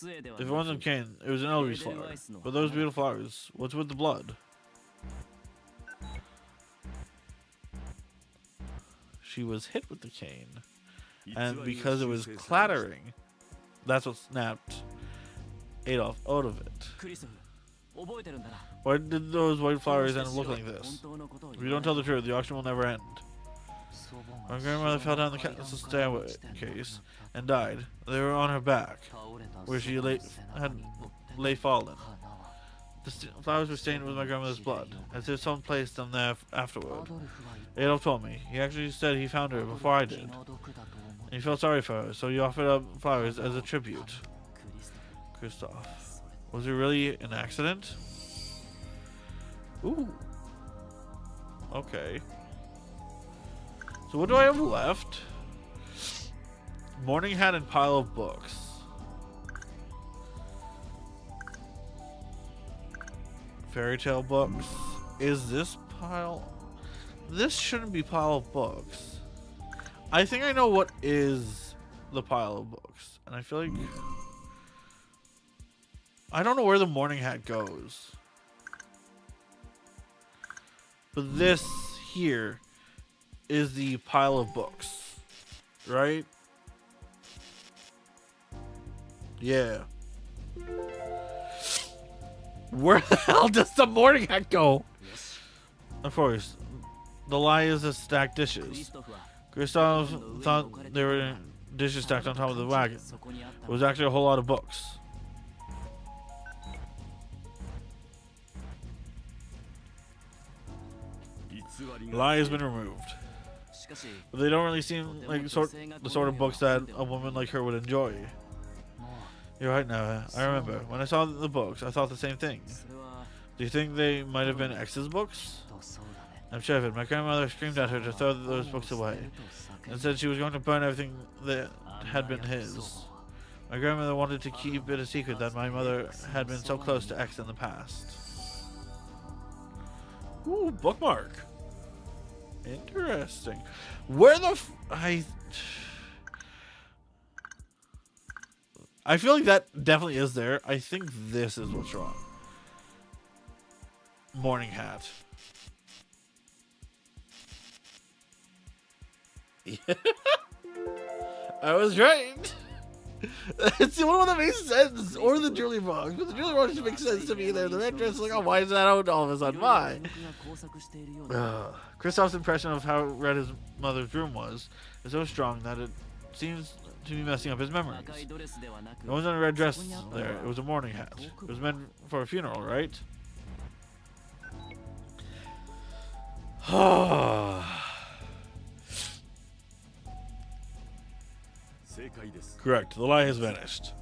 If it wasn't a cane, it was an elderbeest flower. But those beautiful flowers, what's with the blood? She was hit with the cane. And because it was clattering, that's what snapped Adolf out of it. Why did those white flowers end up looking like this? If you don't tell the truth, the auction will never end. My grandmother fell down the castle staircase and died. They were on her back, where she lay fallen. The flowers were stained with my grandmother's blood, as if someone placed them there afterward. Adolf told me. He actually said he found her before I did. And he felt sorry for her, so he offered up flowers as a tribute. Christoph. Was it really an accident? Ooh. Okay. So what do I have left? Morning hat and pile of books. Fairy tale books. Is this pile? This shouldn't be pile of books. I think I know what is the pile of books. And I feel like... I don't know where the morning hat goes. But this here is the pile of books. Right? Yeah. Where the hell does the morning hat go? Of course. The lie is the stacked dishes. Christoph thought there were dishes stacked on top of the wagon. It was actually a whole lot of books. The lie has been removed. But they don't really seem like the sort of books that a woman like her would enjoy. You're right now. I remember. When I saw the books, I thought the same thing. Do you think they might have been X's books? I'm sure of it. My grandmother screamed at her to throw those books away and said she was going to burn everything that had been his. My grandmother wanted to keep it a secret that my mother had been so close to X in the past. Ooh, bookmark. Interesting. Where the I feel like that definitely is there. I think this is what's wrong. Morning hat. Yeah. I was right. It's the only one that makes sense. Or the jewelry box. But the jewelry box just makes sense to me there. The red dress, like, oh, why is that out all of a sudden? Why? Christoph's impression of how red his mother's room was is so strong that it seems to be messing up his memories. It wasn't a red dress there. It was a morning hat. It was meant for a funeral, right? Correct. The lie has vanished.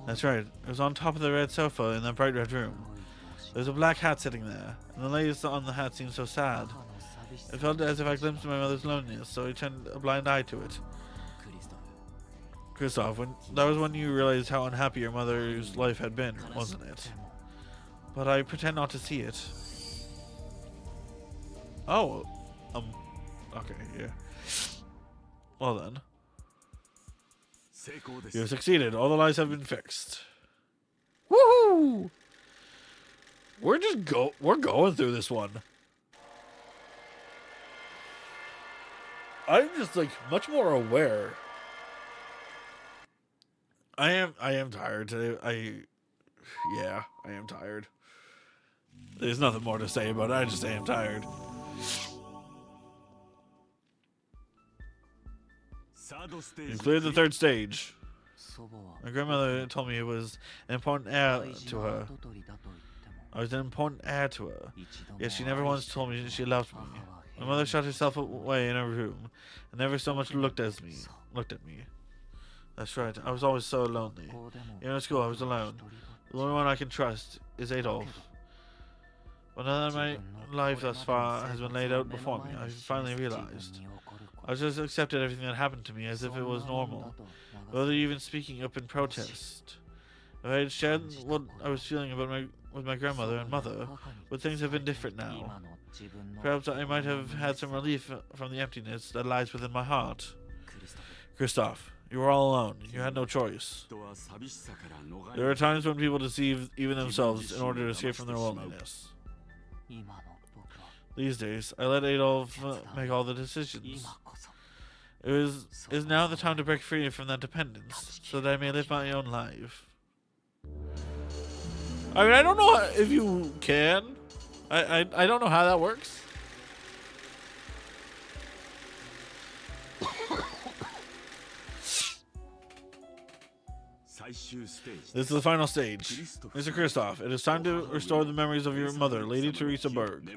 That's right. It was on top of the red sofa in that bright red room. There was a black hat sitting there, and the lace on the hat seemed so sad. It felt as if I glimpsed my mother's loneliness, so I turned a blind eye to it. Christoph, that was when you realized how unhappy your mother's life had been, wasn't it? But I pretend not to see it. Oh, okay, yeah. Well then. You have succeeded. All the lies have been fixed. Woohoo! We're going through this one. I'm just like much more aware. I am tired today. I am tired. There's nothing more to say about it. I just am tired. You cleared the third stage. My grandmother told me it was an important heir to her. I was an important heir to her. Yet she never once told me she loved me. My mother shut herself away in her room and never so much looked at me. That's right. I was always so lonely. Even at school, I was alone. The only one I can trust is Adolf. But now that my life thus far has been laid out before me, I finally realized. I just accepted everything that happened to me as if it was normal, without even speaking up in protest. If I had shared what I was feeling with my grandmother and mother, would things have been different now? Perhaps I might have had some relief from the emptiness that lies within my heart. Christoph, you were all alone. You had no choice. There are times when people deceive even themselves in order to escape from their loneliness. These days, I let Adolf make all the decisions. It is now the time to break free from that dependence, so that I may live my own life. I mean, I don't know if you can. I don't know how that works. This is the final stage. Mr. Kristoff, it is time to restore the memories of your mother, Lady Teresa Berg.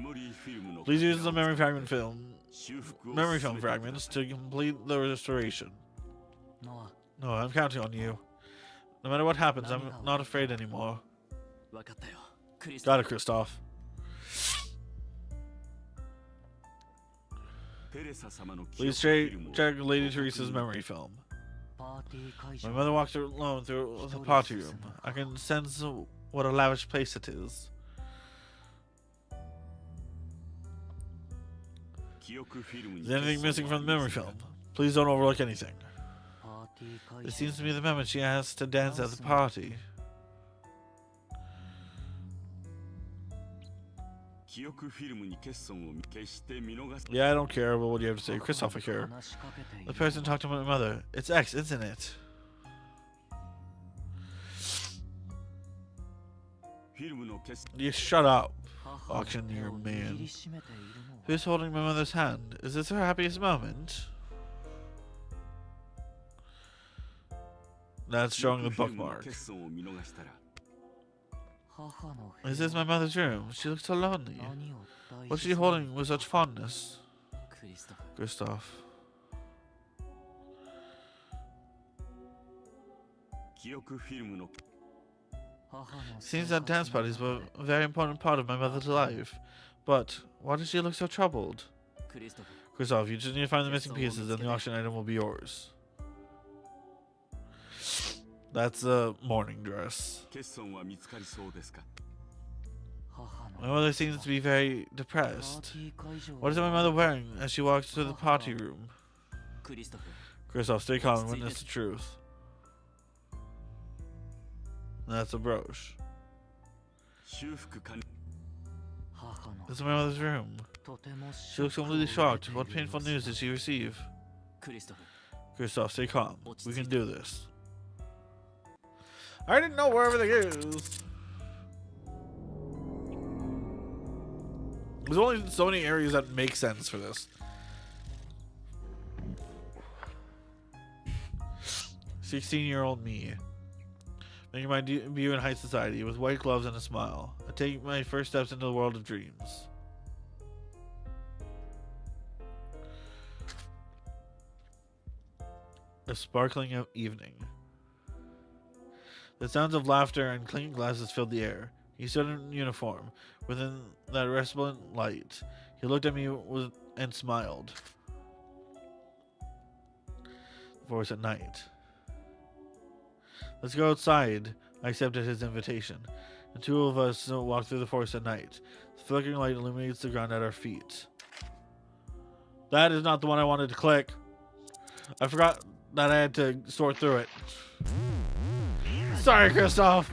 Please use the memory film fragments to complete the restoration. No, I'm counting on you. No matter what happens, I'm not afraid anymore. Got it, Kristoff. Please check Lady Teresa's memory film. My mother walked alone through the party room. I can sense what a lavish place it is. Is there anything missing from the memory film? Please don't overlook anything. It seems to be the moment she has to dance at the party. Yeah, I don't care about what you have to say. Kristoff, I care. The person talked to my mother. It's X, isn't it? You shut up, auctioneer man. Who's holding my mother's hand? Is this her happiest moment? That's showing the bookmark. Is this my mother's room? She looks so lonely. What's she holding with such fondness? Kristoff. Seems that dance parties were a very important part of my mother's life. But why does she look so troubled? Kristoff, you just need to find the missing pieces and the auction item will be yours. That's a morning dress. My mother seems to be very depressed. What is my mother wearing as she walks through the party room? Kristoff, stay calm and witness the truth. That's a brooch. This is my mother's room. She looks completely shocked. What painful news did she receive? Kristoff, stay calm. We can do this. I didn't know where everything is. There's only so many areas that make sense for this. 16-year-old me. Making my debut in high society with white gloves and a smile. I take my first steps into the world of dreams. A sparkling evening. The sounds of laughter and clinking glasses filled the air. He stood in uniform, within that resplendent light. He looked at me and smiled. The forest at night. Let's go outside. I accepted his invitation. The two of us walked through the forest at night. The flickering light illuminates the ground at our feet. That is not the one I wanted to click. I forgot that I had to sort through it. Sorry, Kristoff.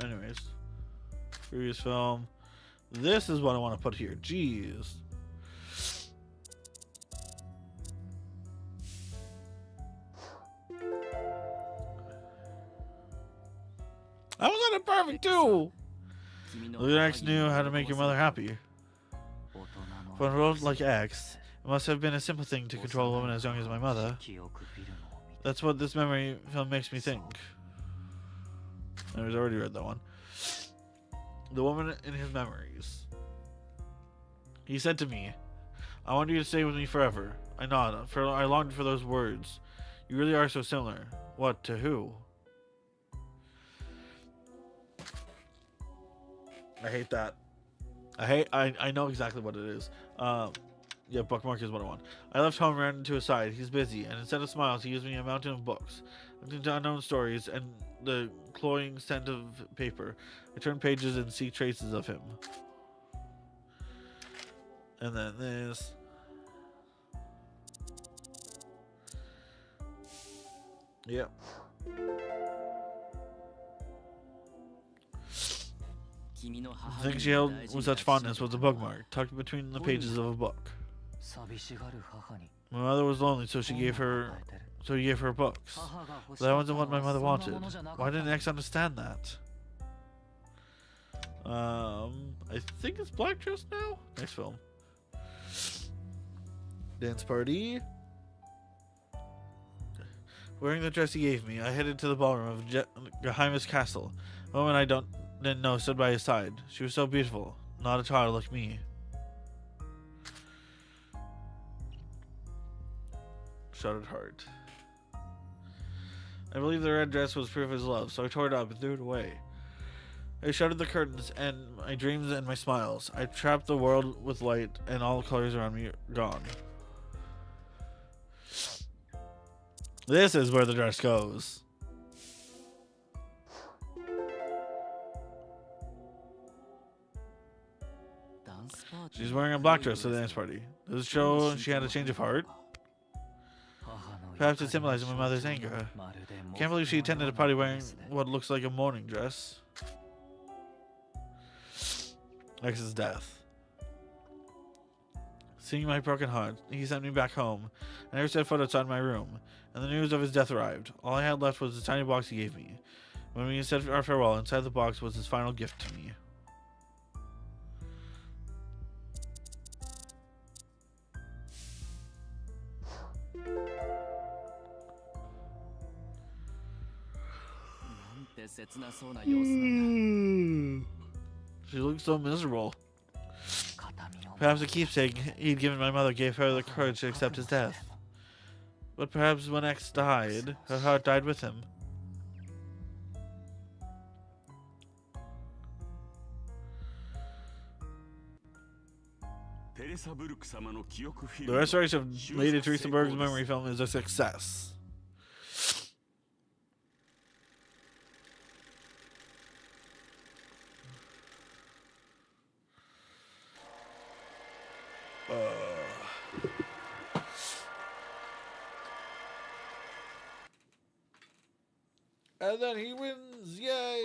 Anyways. Previous film. This is what I want to put here. Jeez. I was on it perfect too. X knew how to make your mother happy. For a world like X, it must have been a simple thing to control a woman as young as my mother. That's what this memory film makes me think. I was already read that one. The woman in his memories. He said to me, I want you to stay with me forever. I nodded, for I longed for those words. You really are so similar. What, to who? I hate that. I know exactly what it is. Yeah, bookmark is what I want. I left home and ran to his side. He's busy, and instead of smiles, he gives me a mountain of books. I'm into unknown stories and the cloying scent of paper. I turn pages and see traces of him. And then this. Yep. The thing she held with such fondness was a bookmark, tucked between the pages of a book. My mother was lonely, so he gave her books. But that wasn't what my mother wanted. Why didn't X understand that? I think it's Black Dress now? Next film. Dance party. Wearing the dress he gave me, I headed to the ballroom of Geheimer's castle. A woman I didn't know stood by his side. She was so beautiful, not a child like me. Shuddered heart. I believe the red dress was proof of his love, so I tore it up and threw it away. I shuttered the curtains and my dreams and my smiles. I trapped the world with light, and all the colors around me are gone. This is where the dress goes. She's wearing a black dress to the dance party. Does it show she had a change of heart? Perhaps it symbolizes my mother's anger. Can't believe she attended a party wearing what looks like a mourning dress. X's death. Seeing my broken heart, he sent me back home. I never set foot outside my room, and the news of his death arrived. All I had left was the tiny box he gave me. When we said our farewell, inside the box was his final gift to me. She looks so miserable. Perhaps the keepsake he'd given my mother gave her the courage to accept his death. But perhaps when X died, her heart died with him. The restoration of Lady Teresa Berg's memory film is a success. And then he wins! Yay!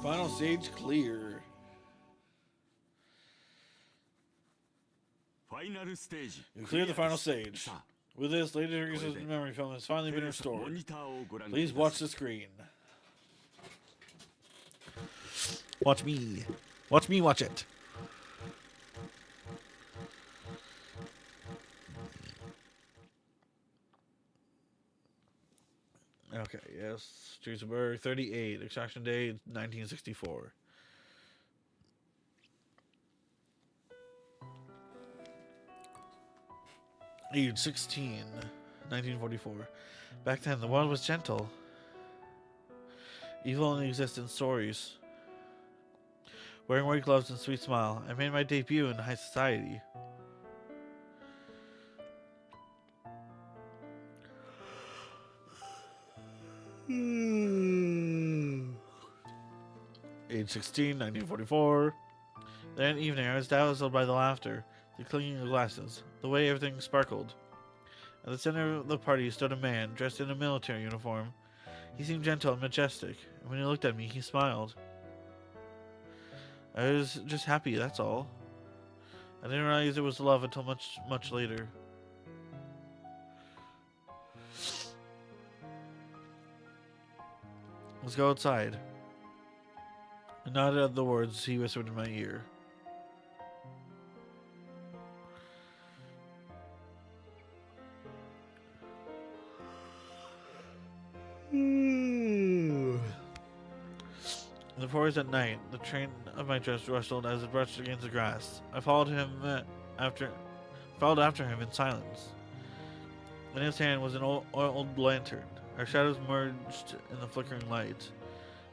Final stage clear. You cleared the final stage. With this, Lady Teresa's memory film has finally been restored. Please watch the screen. Watch me. Watch me watch it. Okay, yes. Teresa Berg, 38. Extraction date, 1964. Age 16, 1944. Back then, the world was gentle. Evil only existed in stories. Wearing white gloves and sweet smile, I made my debut in high society. Age 16, 1944. That evening, I was dazzled by the laughter, the clinking of glasses, the way everything sparkled. At the center of the party stood a man dressed in a military uniform. He seemed gentle and majestic, and when he looked at me, he smiled. I was just happy, that's all. I didn't realize it was love until much, much later. Let's go outside. I nodded at the words he whispered in my ear. In the forest at night, the train of my dress rustled as it brushed against the grass. I followed after him in silence. In his hand was an old lantern. Our shadows merged in the flickering light.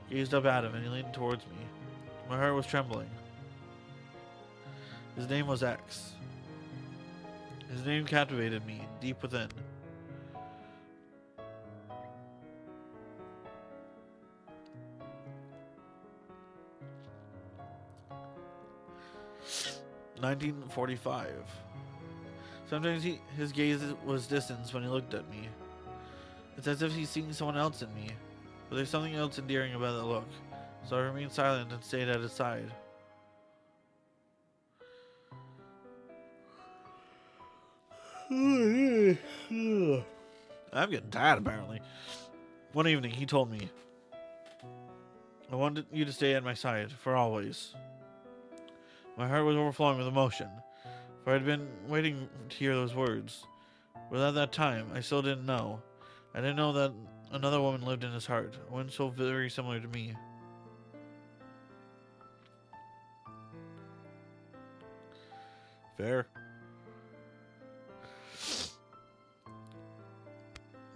I gazed up at him, and he leaned towards me. My heart was trembling. His name was X. His name captivated me, deep within. "1945. Sometimes his gaze was distant when he looked at me. It's as if he's seeing someone else in me. but there's something else endearing about that look, so I remained silent and stayed at his side. I'm getting tired, apparently. One evening, he told me, I wanted you to stay at my side, for always. My heart was overflowing with emotion, for I had been waiting to hear those words. But at that time, I still didn't know. I didn't know that another woman lived in his heart, a woman so very similar to me. Fair.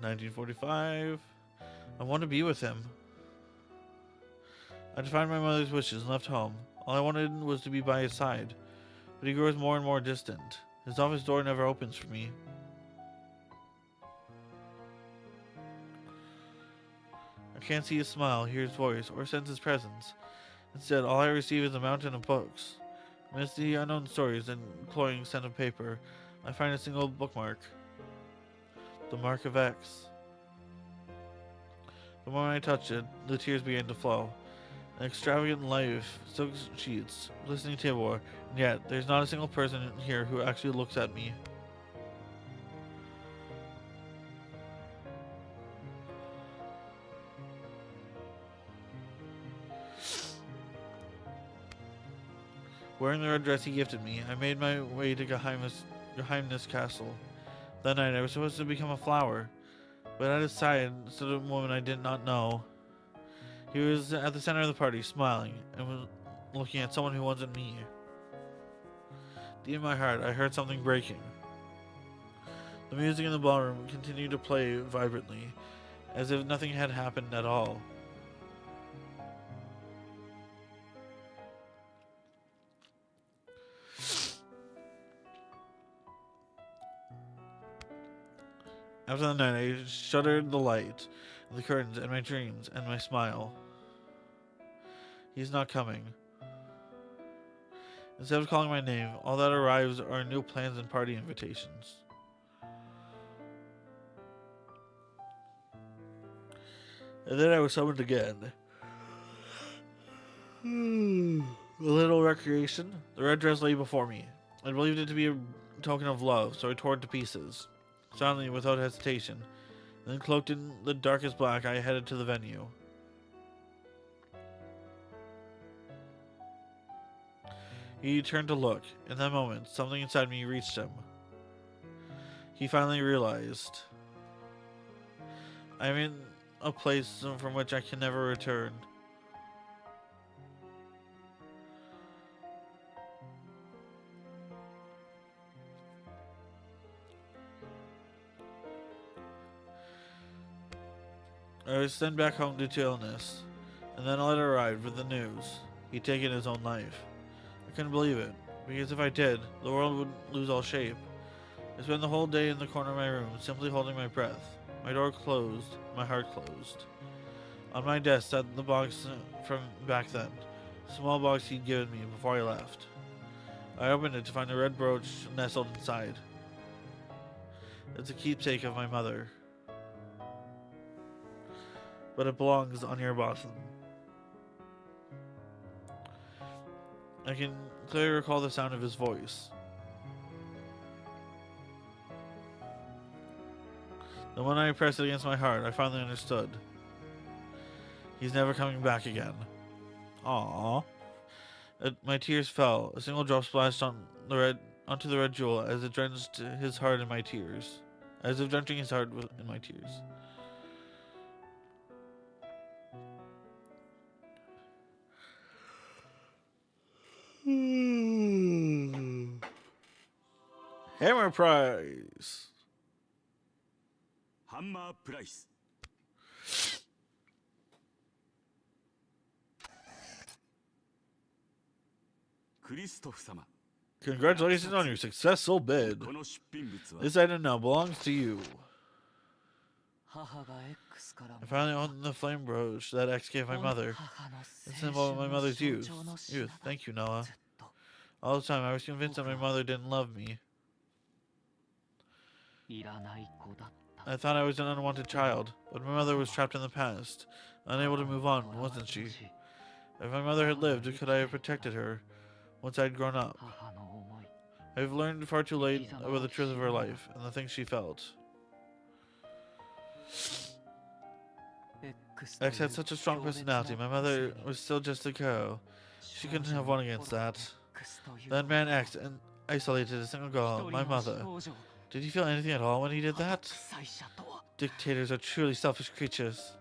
1945. I want to be with him. I defied my mother's wishes and left home. All I wanted was to be by his side, but he grows more and more distant. His office door never opens for me. I can't see his smile, hear his voice, or sense his presence. Instead, all I receive is a mountain of books. Amidst the unknown stories and cloying scent of paper, I find a single bookmark. The mark of X. The moment I touched it, the tears began to flow. An extravagant life, silk sheets, glistening tableware, and yet there's not a single person in here who actually looks at me. Wearing the red dress he gifted me, I made my way to Geheimnis Castle. That night I was supposed to become a flower, but at his side stood a woman I did not know. He was at the center of the party, smiling, and was looking at someone who wasn't me. Deep in my heart, I heard something breaking. The music in the ballroom continued to play vibrantly, as if nothing had happened at all. After the night, I shuddered the light, the curtains, and my dreams, and my smile. He's not coming. Instead of calling my name, all that arrives are new plans and party invitations. And then I was summoned again. A little recreation. The red dress lay before me. I believed it to be a token of love, so I tore it to pieces. Silently, without hesitation. Then, cloaked in the darkest black, I headed to the venue. He turned to look. In that moment, something inside me reached him. He finally realized. I'm in a place from which I can never return. I was sent back home due to illness, and then a letter arrived with the news. He'd taken his own life. I couldn't believe it, because if I did, the world would lose all shape. I spent the whole day in the corner of my room, simply holding my breath. My door closed, my heart closed. On my desk sat the box from back then, the small box he'd given me before I left. I opened it to find a red brooch nestled inside. It's a keepsake of my mother, but it belongs on your bosom. I can clearly recall the sound of his voice. The when I pressed it against my heart, I finally understood. He's never coming back again. Aww. My tears fell. A single drop splashed onto the red jewel as it drenched his heart in my tears. As if drenching his heart in my tears. Hammer prize. Hammer prize. Congratulations on your successful bid. This item now belongs to you. I finally owned the flame brooch that X gave my mother. It's symbol of my mother's youth. Thank you, Noah. All the time I was convinced that my mother didn't love me. I thought I was an unwanted child, but my mother was trapped in the past, unable to move on, wasn't she? If my mother had lived, could I have protected her once I'd grown up? I've learned far too late about the truth of her life and the things she felt. X had such a strong personality. My mother was still just a girl. She couldn't have won against that. Then man X and isolated a single girl, my mother. Did he feel anything at all when he did that? Dictators are truly selfish creatures.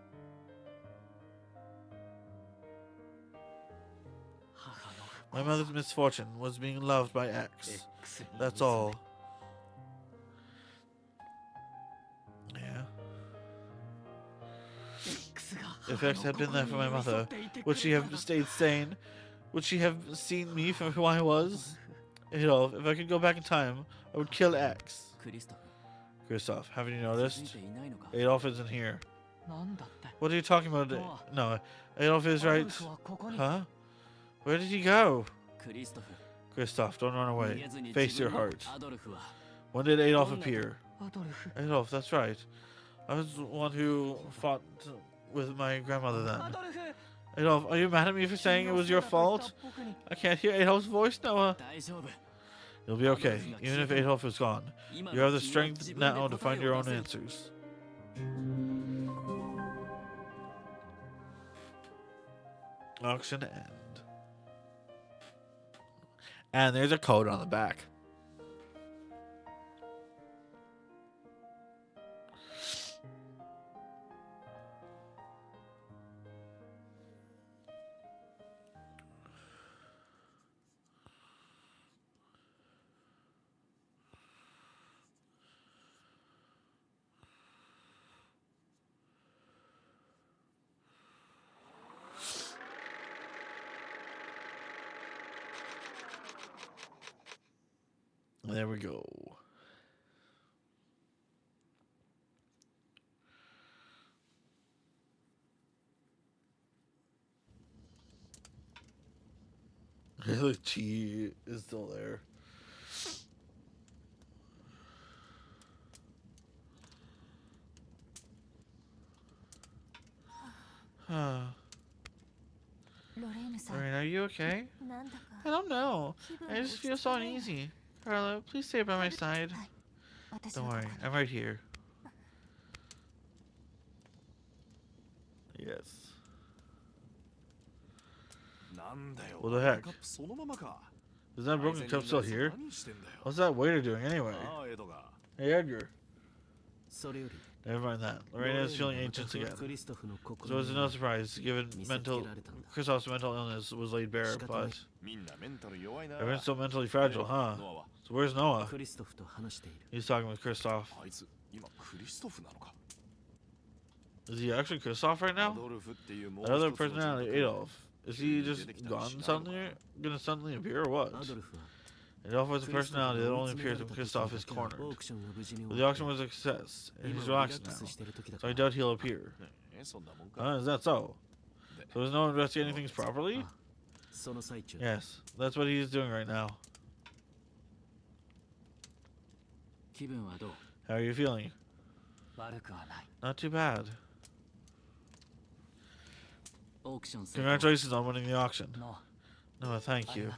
My mother's misfortune was being loved by X. That's all. Yeah. If X had been there for my mother, would she have stayed sane? Would she have seen me for who I was? Adolf, if I could go back in time, I would kill X. Kristoff, haven't you noticed? Adolf isn't here. What are you talking about? No, Adolf is right. Huh? Where did he go? Kristoff, don't run away. Face your heart. When did Adolf appear? Adolf, that's right. I was the one who fought with my grandmother then. Adolf, are you mad at me for saying it was your fault? I can't hear Adolf's voice, Noah. You'll be okay, even if Adolf is gone. You have the strength now to find your own answers. Auction end. And there's a code on the back. There we go. The tea is still there. Lorraine, are you okay? I don't know. I just feel so uneasy. Carla, please stay by my side. Don't worry, I'm right here. Yes. What the heck? Is that broken cup still here? What's that waiter doing anyway? Hey, Edgar. Never mind that. Lorena is feeling anxious again. So it's no surprise, given Kristoff's mental illness was laid bare, but everyone's so mentally fragile, huh? So where's Noah? He's talking with Kristoff. Is he actually Kristoff right now? Another personality, Adolf. Is he just gonna suddenly appear or what? Adolf has a personality that only appears when Kristoff is cornered. But the auction was a success, and he's relaxed now, so I doubt he'll appear. Is that so? So is no one investigating things properly? Yes, that's what he's doing right now. How are you feeling? Not too bad. Congratulations on winning the auction. No, thank you.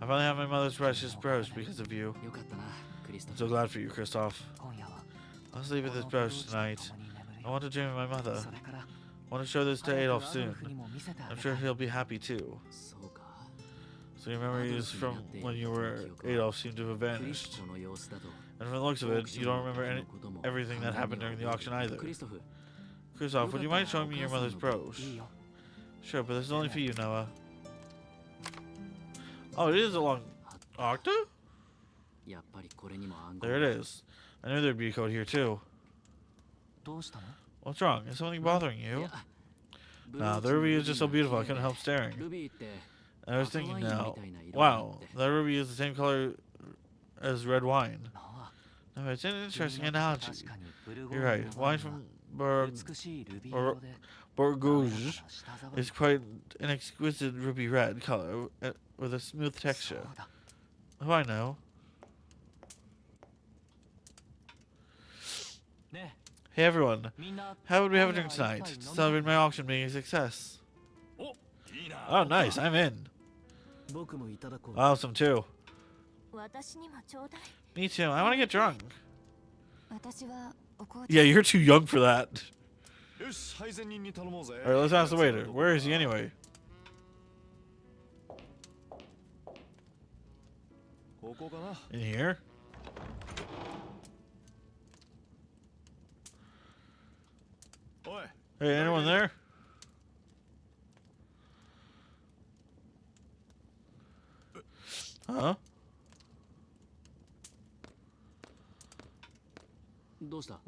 I finally have my mother's precious brooch because of you. I'm so glad for you, Kristoff. I'll sleep with this brooch tonight. I want to dream of my mother. I want to show this to Adolf soon. I'm sure he'll be happy too. So your memories from when you were Adolf seem to have vanished. And from the looks of it, you don't remember everything that happened during the auction either. Kristoff, would you mind showing me your mother's brooch? Sure, but this is only for you, Noah. Oh, it is a long octa? There it is. I knew there'd be a code here too. What's wrong? Is something bothering you? Nah, the ruby is just so beautiful I couldn't help staring. I was thinking now, wow, that ruby is the same color as red wine. No, it's an interesting analogy. You're right. Wine from Bourgogne is quite an exquisite ruby red color with a smooth texture. Oh, I know. Hey everyone, how would we have a drink tonight to celebrate my auction being a success? Oh, nice, I'm in. I'll have some too. Me too, I want to get drunk. Yeah, you're too young for that. Alright, let's ask the waiter. Where is he anyway? In here? Hey, anyone there? Huh?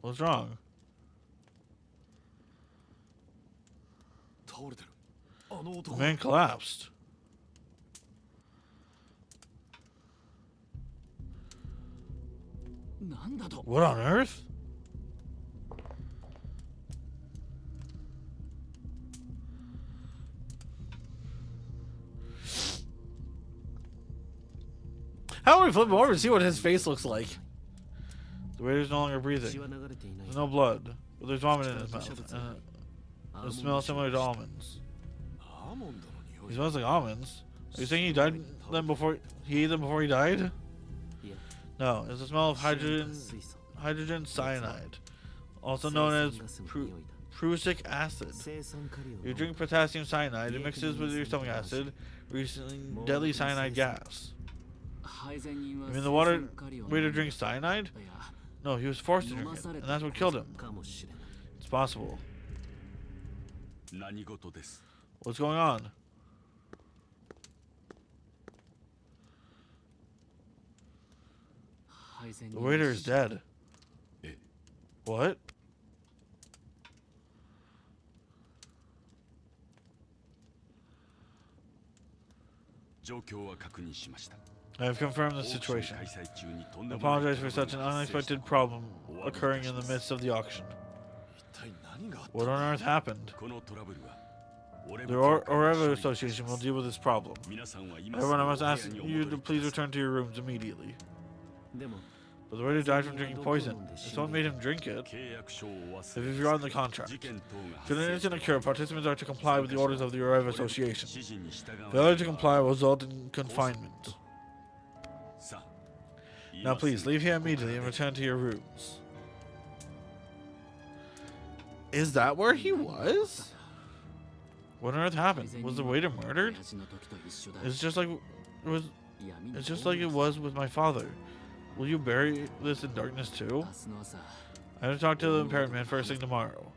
What's wrong? The man collapsed. What on earth? How do we flip him over to see what his face looks like? The waiter's no longer breathing. There's no blood, but there's vomit in his mouth. It smells similar to almonds. He smells like almonds. Are you saying he died them before he ate them before he died? No, it's the smell of hydrogen cyanide, also known as prussic acid. You drink potassium cyanide, it mixes with your stomach acid, releasing deadly cyanide gas. You mean the waiter drinks cyanide? No, he was forced to drink it, and that's what killed him. It's possible. What's going on? The waiter is dead. What? I have confirmed the situation. I apologize for such an unexpected problem occurring in the midst of the auction. What on earth happened? The Orevo Association will deal with this problem. Everyone, I must ask you to please return to your rooms immediately. But the waiter died from drinking poison. If someone made him drink it, if you've forgotten the contract. Should an incident occur, participants are to comply with the orders of the Orevo Association. Failure to comply will result in confinement. Now please, leave here immediately and return to your rooms. Is that where he was? What on earth happened? Was the waiter murdered? It's just like it was with my father. Will you bury this in darkness too? I have to talk to the impaired man first thing tomorrow.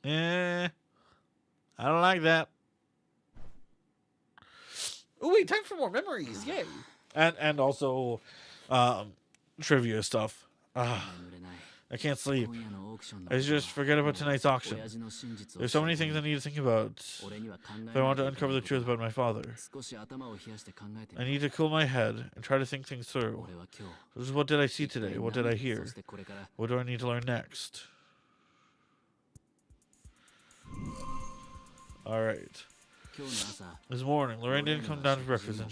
I don't like that. Oh wait, time for more memories! Yay! And also, trivia stuff. I can't sleep. I just forget about tonight's auction. There's so many things I need to think about if I want to uncover the truth about my father. I need to cool my head and try to think things through. This is what did I see today? What did I hear? What do I need to learn next? Alright. This morning, Lorraine didn't come down to breakfast,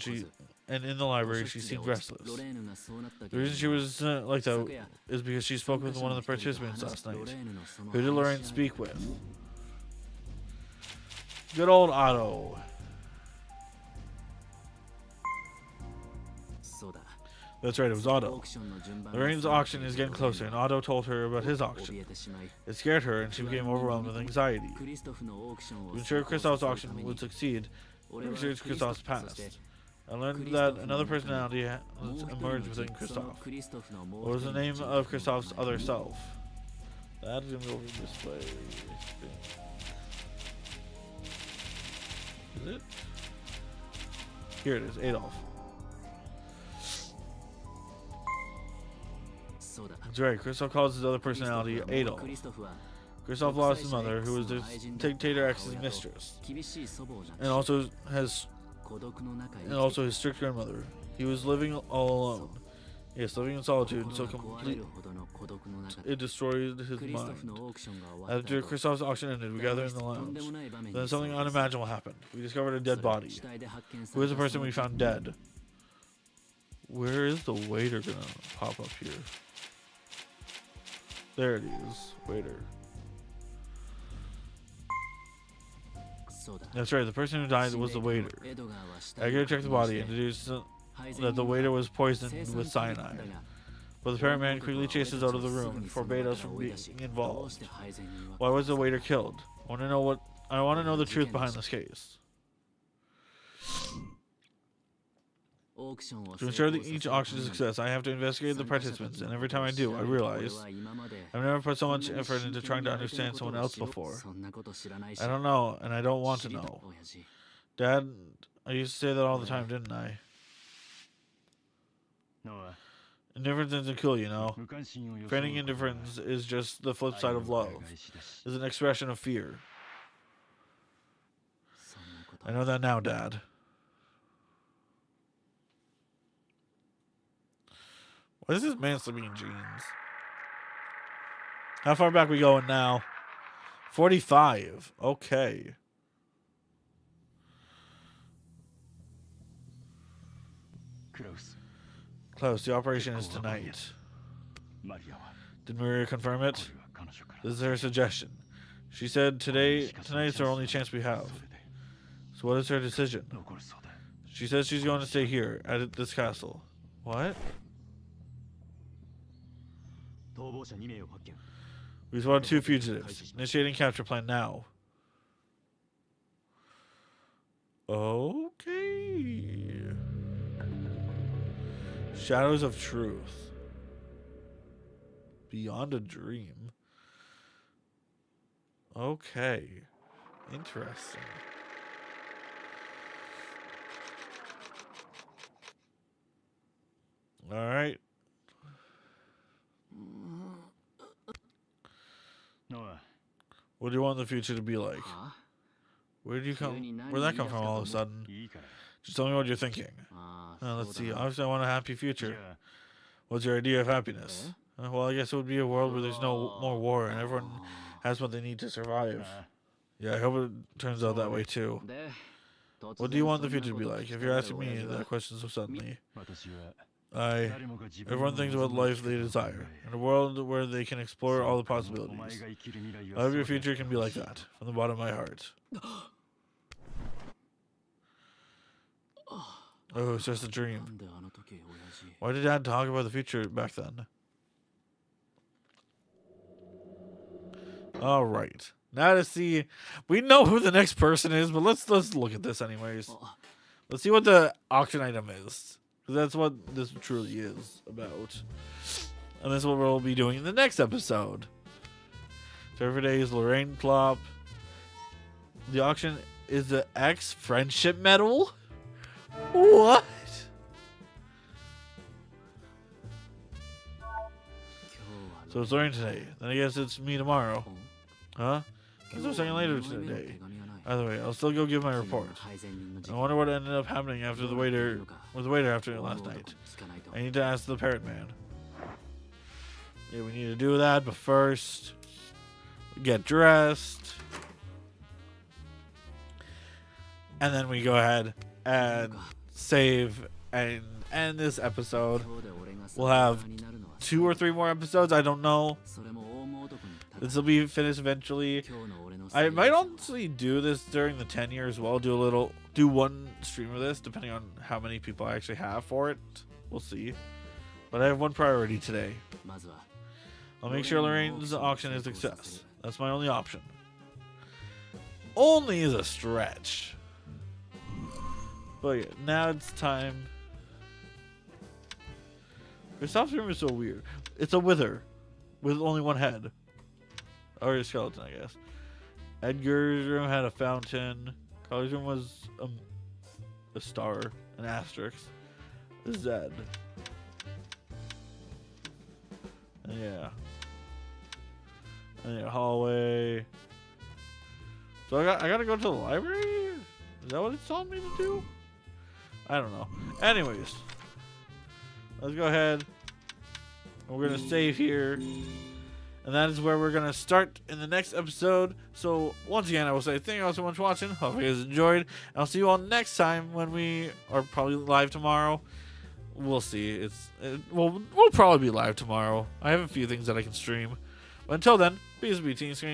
and in the library she seemed restless. The reason she was like that is because she spoke with one of the participants last night. Who did Lorraine speak with? Good old Otto. That's right, it was Otto. Lorraine's auction is getting closer, and Otto told her about his auction. It scared her, and she became overwhelmed with anxiety. To ensure Kristoff's auction would succeed, she researched Kristoff's past. I learned that another personality has emerged within Kristoff. What was the name of Kristoff's other self? That is going to go over this way. Is it? Here it is, Adolf. That's right, Kristoff calls his other personality Adolf. Kristoff lost his mother, who was the Dictator X's mistress, and also his strict grandmother. He was living all alone. Yes, living in solitude, so complete it destroyed his mind. After Kristoff's auction ended, we gathered in the lounge. Then something unimaginable happened. We discovered a dead body. Who is the person we found dead? Where is the waiter gonna pop up here? There it is. Waiter. That's right, the person who died was the waiter. Edgar checked the body and deduced that the waiter was poisoned with cyanide. But the parent man quickly chased us out of the room and forbade us from being involved. Why was the waiter killed? I want to know the truth behind this case. To ensure that each auction is a success, I have to investigate the participants, and every time I do, I realize I've never put so much effort into trying to understand someone else before. I don't know, and I don't want to know. Dad, I used to say that all the time, didn't I? Indifference isn't cool, you know. Feigning indifference is just the flip side of love. It's an expression of fear. I know that now, Dad. What is this man sleeping in jeans? How far back we going now? 45. Okay. Close. The operation is tonight. Did Maria confirm it? This is her suggestion. She said tonight's our only chance we have. So what is her decision? She says she's going to stay here at this castle. What? We spotted 2 fugitives. Initiating capture plan now. Okay. Shadows of Truth. Beyond a Dream. Okay. Interesting. All right. What do you want the future to be like? Where'd that come from all of a sudden? Just tell me what you're thinking. Let's see. Obviously, I want a happy future. What's your idea of happiness? Well, I guess it would be a world where there's no more war and everyone has what they need to survive. Yeah, I hope it turns out that way too. What do you want the future to be like? If you're asking me that question so suddenly. Everyone thinks about life they desire, in a world where they can explore all the possibilities. I hope your future can be like that, from the bottom of my heart. Oh, it's just a dream. Why did Dad talk about the future back then? All right. Now to see, we know who the next person is, but let's look at this anyways. Let's see what the auction item is. Because that's what this truly is about. And that's what we'll be doing in the next episode. So every day is Lorraine Klopp. The auction is the X Friendship Medal? What? So it's Lorraine today. Then I guess it's me tomorrow. Huh? There's no second later today. Either way, I'll still go give my report. I wonder what ended up happening after the waiter after last night. I need to ask the parrot man. Yeah, we need to do that, but first, get dressed. And then we go ahead and save and end this episode. We'll have 2 or 3 more episodes, I don't know. This will be finished eventually. I might honestly do this during the 10 year as well. Do one stream of this, depending on how many people I actually have for it. We'll see. But I have one priority today. I'll make sure Lorraine's auction is a success. That's my only option. Only is a stretch. But yeah, now it's time. Kristoff's room is so weird. It's a wither with only one head. Or a skeleton, I guess. Edgar's room had a fountain. Carly's room was a star, an asterisk, a Z. And yeah. And yeah, hallway. So I gotta go to the library? Is that what it's telling me to do? I don't know. Anyways. Let's go ahead. We're gonna save here. And that is where we're going to start in the next episode. So, once again, I will say thank you all so much for watching. Hope you guys enjoyed. And I'll see you all next time when we are probably live tomorrow. we'll see. We'll probably be live tomorrow. I have a few things that I can stream. But until then, be a B-tean screen.